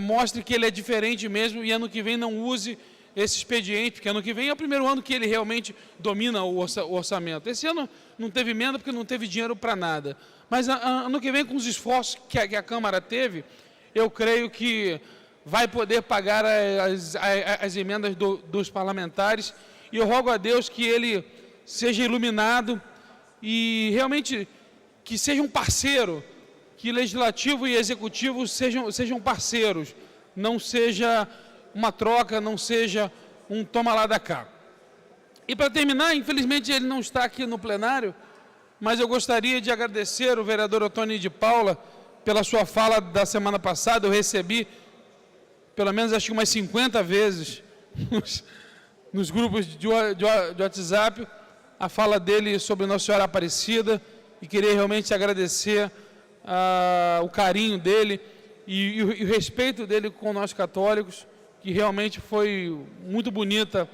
I: mostre que ele é diferente mesmo e ano que vem não use esse expediente, porque ano que vem é o primeiro ano que ele realmente domina o orçamento. Esse ano não teve emenda porque não teve dinheiro para nada. Mas ano que vem, com os esforços que a Câmara teve, eu creio que vai poder pagar as emendas dos parlamentares. E eu rogo a Deus que ele seja iluminado e realmente que seja um parceiro, que legislativo e executivo sejam parceiros, não seja uma troca, não seja um toma lá da cá. E para terminar, infelizmente ele não está aqui no plenário, mas eu gostaria de agradecer o vereador Otônio de Paula pela sua fala da semana passada. Eu recebi, pelo menos acho que umas 50 vezes, nos grupos de WhatsApp, a fala dele sobre Nossa Senhora Aparecida, e queria realmente agradecer o carinho dele e o respeito dele com nós católicos, que realmente foi muito bonita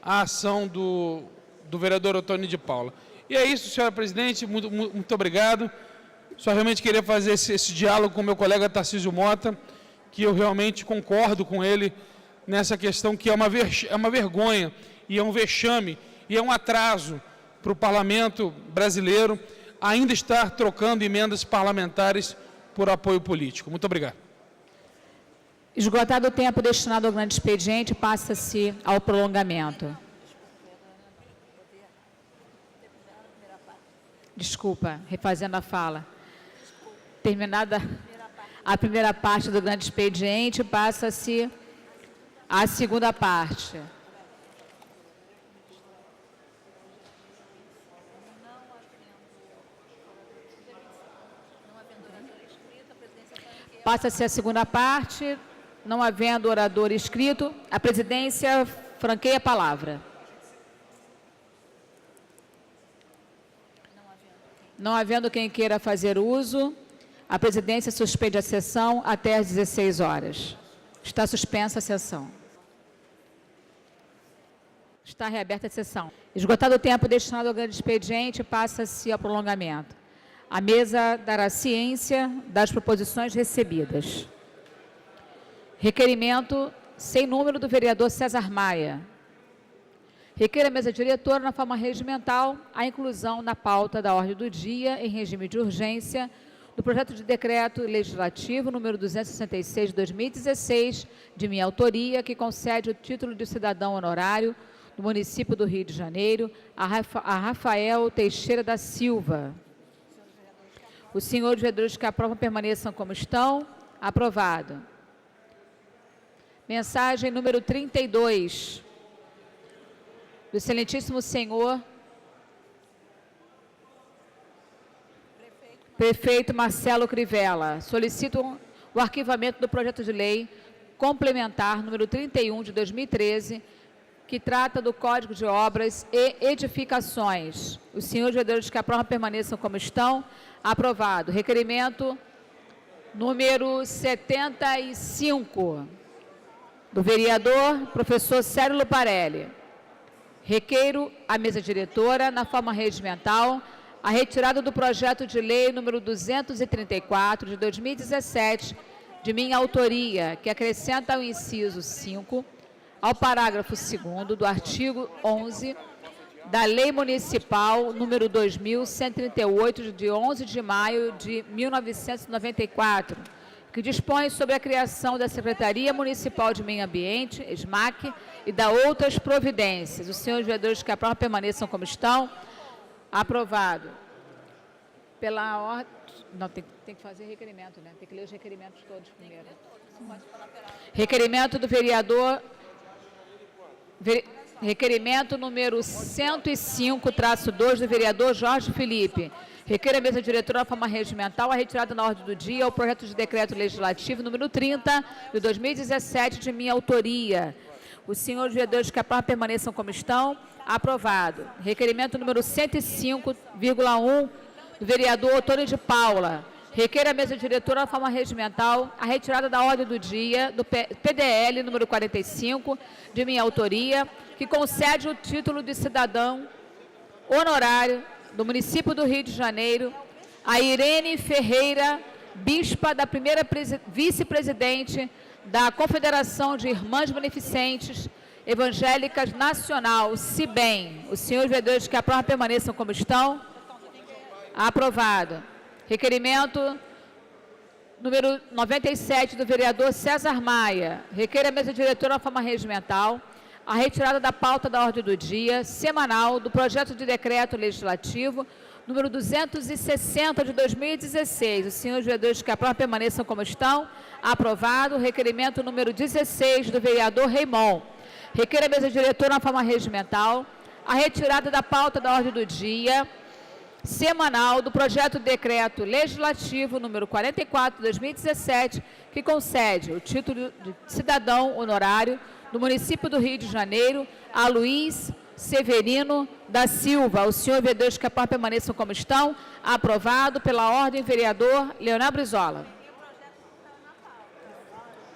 I: a ação do vereador Otônio de Paula. E é isso, senhora presidente, muito obrigado. Só realmente queria fazer esse diálogo com o meu colega Tarcísio Mota, que eu realmente concordo com ele nessa questão que é uma vergonha, e é um vexame, e é um atraso para o parlamento brasileiro ainda estar trocando emendas parlamentares por apoio político. Muito obrigado.
H: Esgotado o tempo destinado ao grande expediente, passa-se ao prolongamento. Desculpa, refazendo a fala. Terminada a primeira parte do grande expediente, passa-se à segunda parte. Passa-se a segunda parte, não havendo orador inscrito, a presidência franqueia a palavra. Não havendo quem queira fazer uso, a presidência suspende a sessão até às 16 horas. Está suspensa a sessão. Está reaberta a sessão. Esgotado o tempo destinado ao grande expediente, passa-se ao prolongamento. A mesa dará ciência das proposições recebidas. Requerimento sem número do vereador César Maia. Requer a mesa diretora, na forma regimental, a inclusão na pauta da ordem do dia, em regime de urgência, do projeto de decreto legislativo número 266 de 2016, de minha autoria, que concede o título de cidadão honorário do município do Rio de Janeiro a Rafael Teixeira da Silva. Os senhores vereadores que aprovam permaneçam como estão. Aprovado. Mensagem número 32. Do excelentíssimo senhor prefeito Marcelo Crivella. Solicito o arquivamento do projeto de lei complementar número 31 de 2013, que trata do Código de Obras e Edificações. Os senhores vereadores que aprovam permaneçam como estão. Aprovado. Requerimento número 75, do vereador professor Célio Luparelli. Requeiro à mesa diretora, na forma regimental, a retirada do projeto de lei número 234, de 2017, de minha autoria, que acrescenta o inciso 5 ao parágrafo 2º do artigo 11 da Lei Municipal número 2.138, de 11 de maio de 1994, que dispõe sobre a criação da Secretaria Municipal de Meio Ambiente, SMAC, e da outras providências. Os senhores vereadores que aprovam permaneçam como estão. Aprovado. Pela ordem... Não, tem que fazer requerimento, né? Tem que ler os requerimentos todos primeiro. Requerimento do vereador... Requerimento número 105-2 do vereador Jorge Felipe. Requer a mesa diretora da forma regimental a retirada na ordem do dia o projeto de decreto legislativo número 30 de 2017 de minha autoria. Os senhores vereadores que aprovam permaneçam como estão. Aprovado. Requerimento número 105,1 do vereador Otônio de Paula. Requer a mesa diretora da forma regimental a retirada da ordem do dia do PDL número 45 de minha autoria, que concede o título de cidadão honorário do município do Rio de Janeiro a Irene Ferreira, bispa da primeira vice-presidente da Confederação de Irmãs Beneficentes Evangélicas Nacional, CIBEM. Os senhores vereadores que aprovam permaneçam como estão. Aprovado. Requerimento número 97 do vereador César Maia. Requer a mesa diretora da forma regimental a retirada da pauta da ordem do dia semanal do projeto de decreto legislativo número 260 de 2016. Os senhores vereadores que aprovam permaneçam como estão. Aprovado. Requerimento número 16 do vereador Raimon. Requer a mesa diretora na forma regimental a retirada da pauta da ordem do dia semanal do projeto de decreto legislativo número 44 de 2017, que concede o título de cidadão honorário do município do Rio de Janeiro a Luiz Severino da Silva. Os senhores vereadores que aprovam permaneçam como estão. Aprovado. Pela ordem, vereador Leonel Brizola.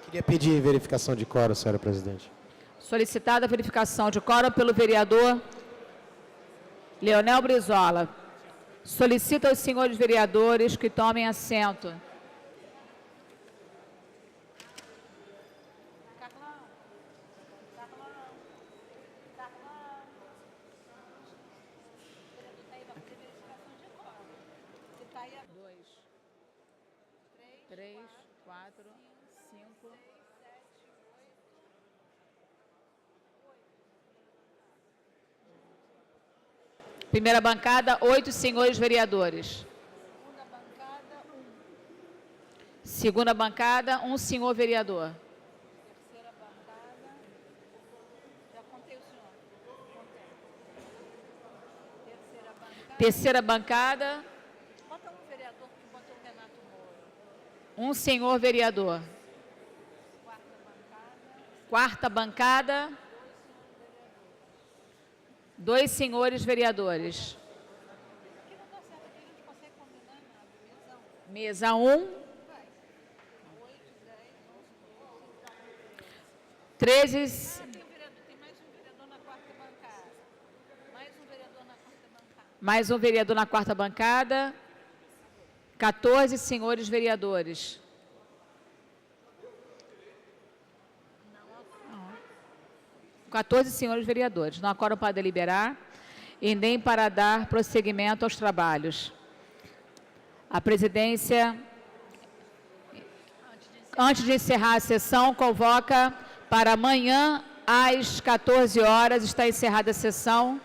J: Queria pedir verificação de quórum, senhora presidente.
H: Solicitada a verificação de quórum pelo vereador Leonel Brizola. Solicito aos senhores vereadores que tomem assento. Primeira bancada, 8 senhores vereadores. Segunda bancada, 1 senhor vereador. Terceira bancada, já contei o senhor. Terceira bancada, bota um vereador que botou o Renato Moura. 1 senhor vereador. Quarta bancada, 2 senhores vereadores. Mesa 1. 13. Mais um vereador na quarta bancada. 14 senhores vereadores. 14 senhores vereadores. Não há quórum para deliberar e nem para dar prosseguimento aos trabalhos. A presidência, antes de encerrar a sessão, convoca para amanhã, às 14 horas, está encerrada a sessão.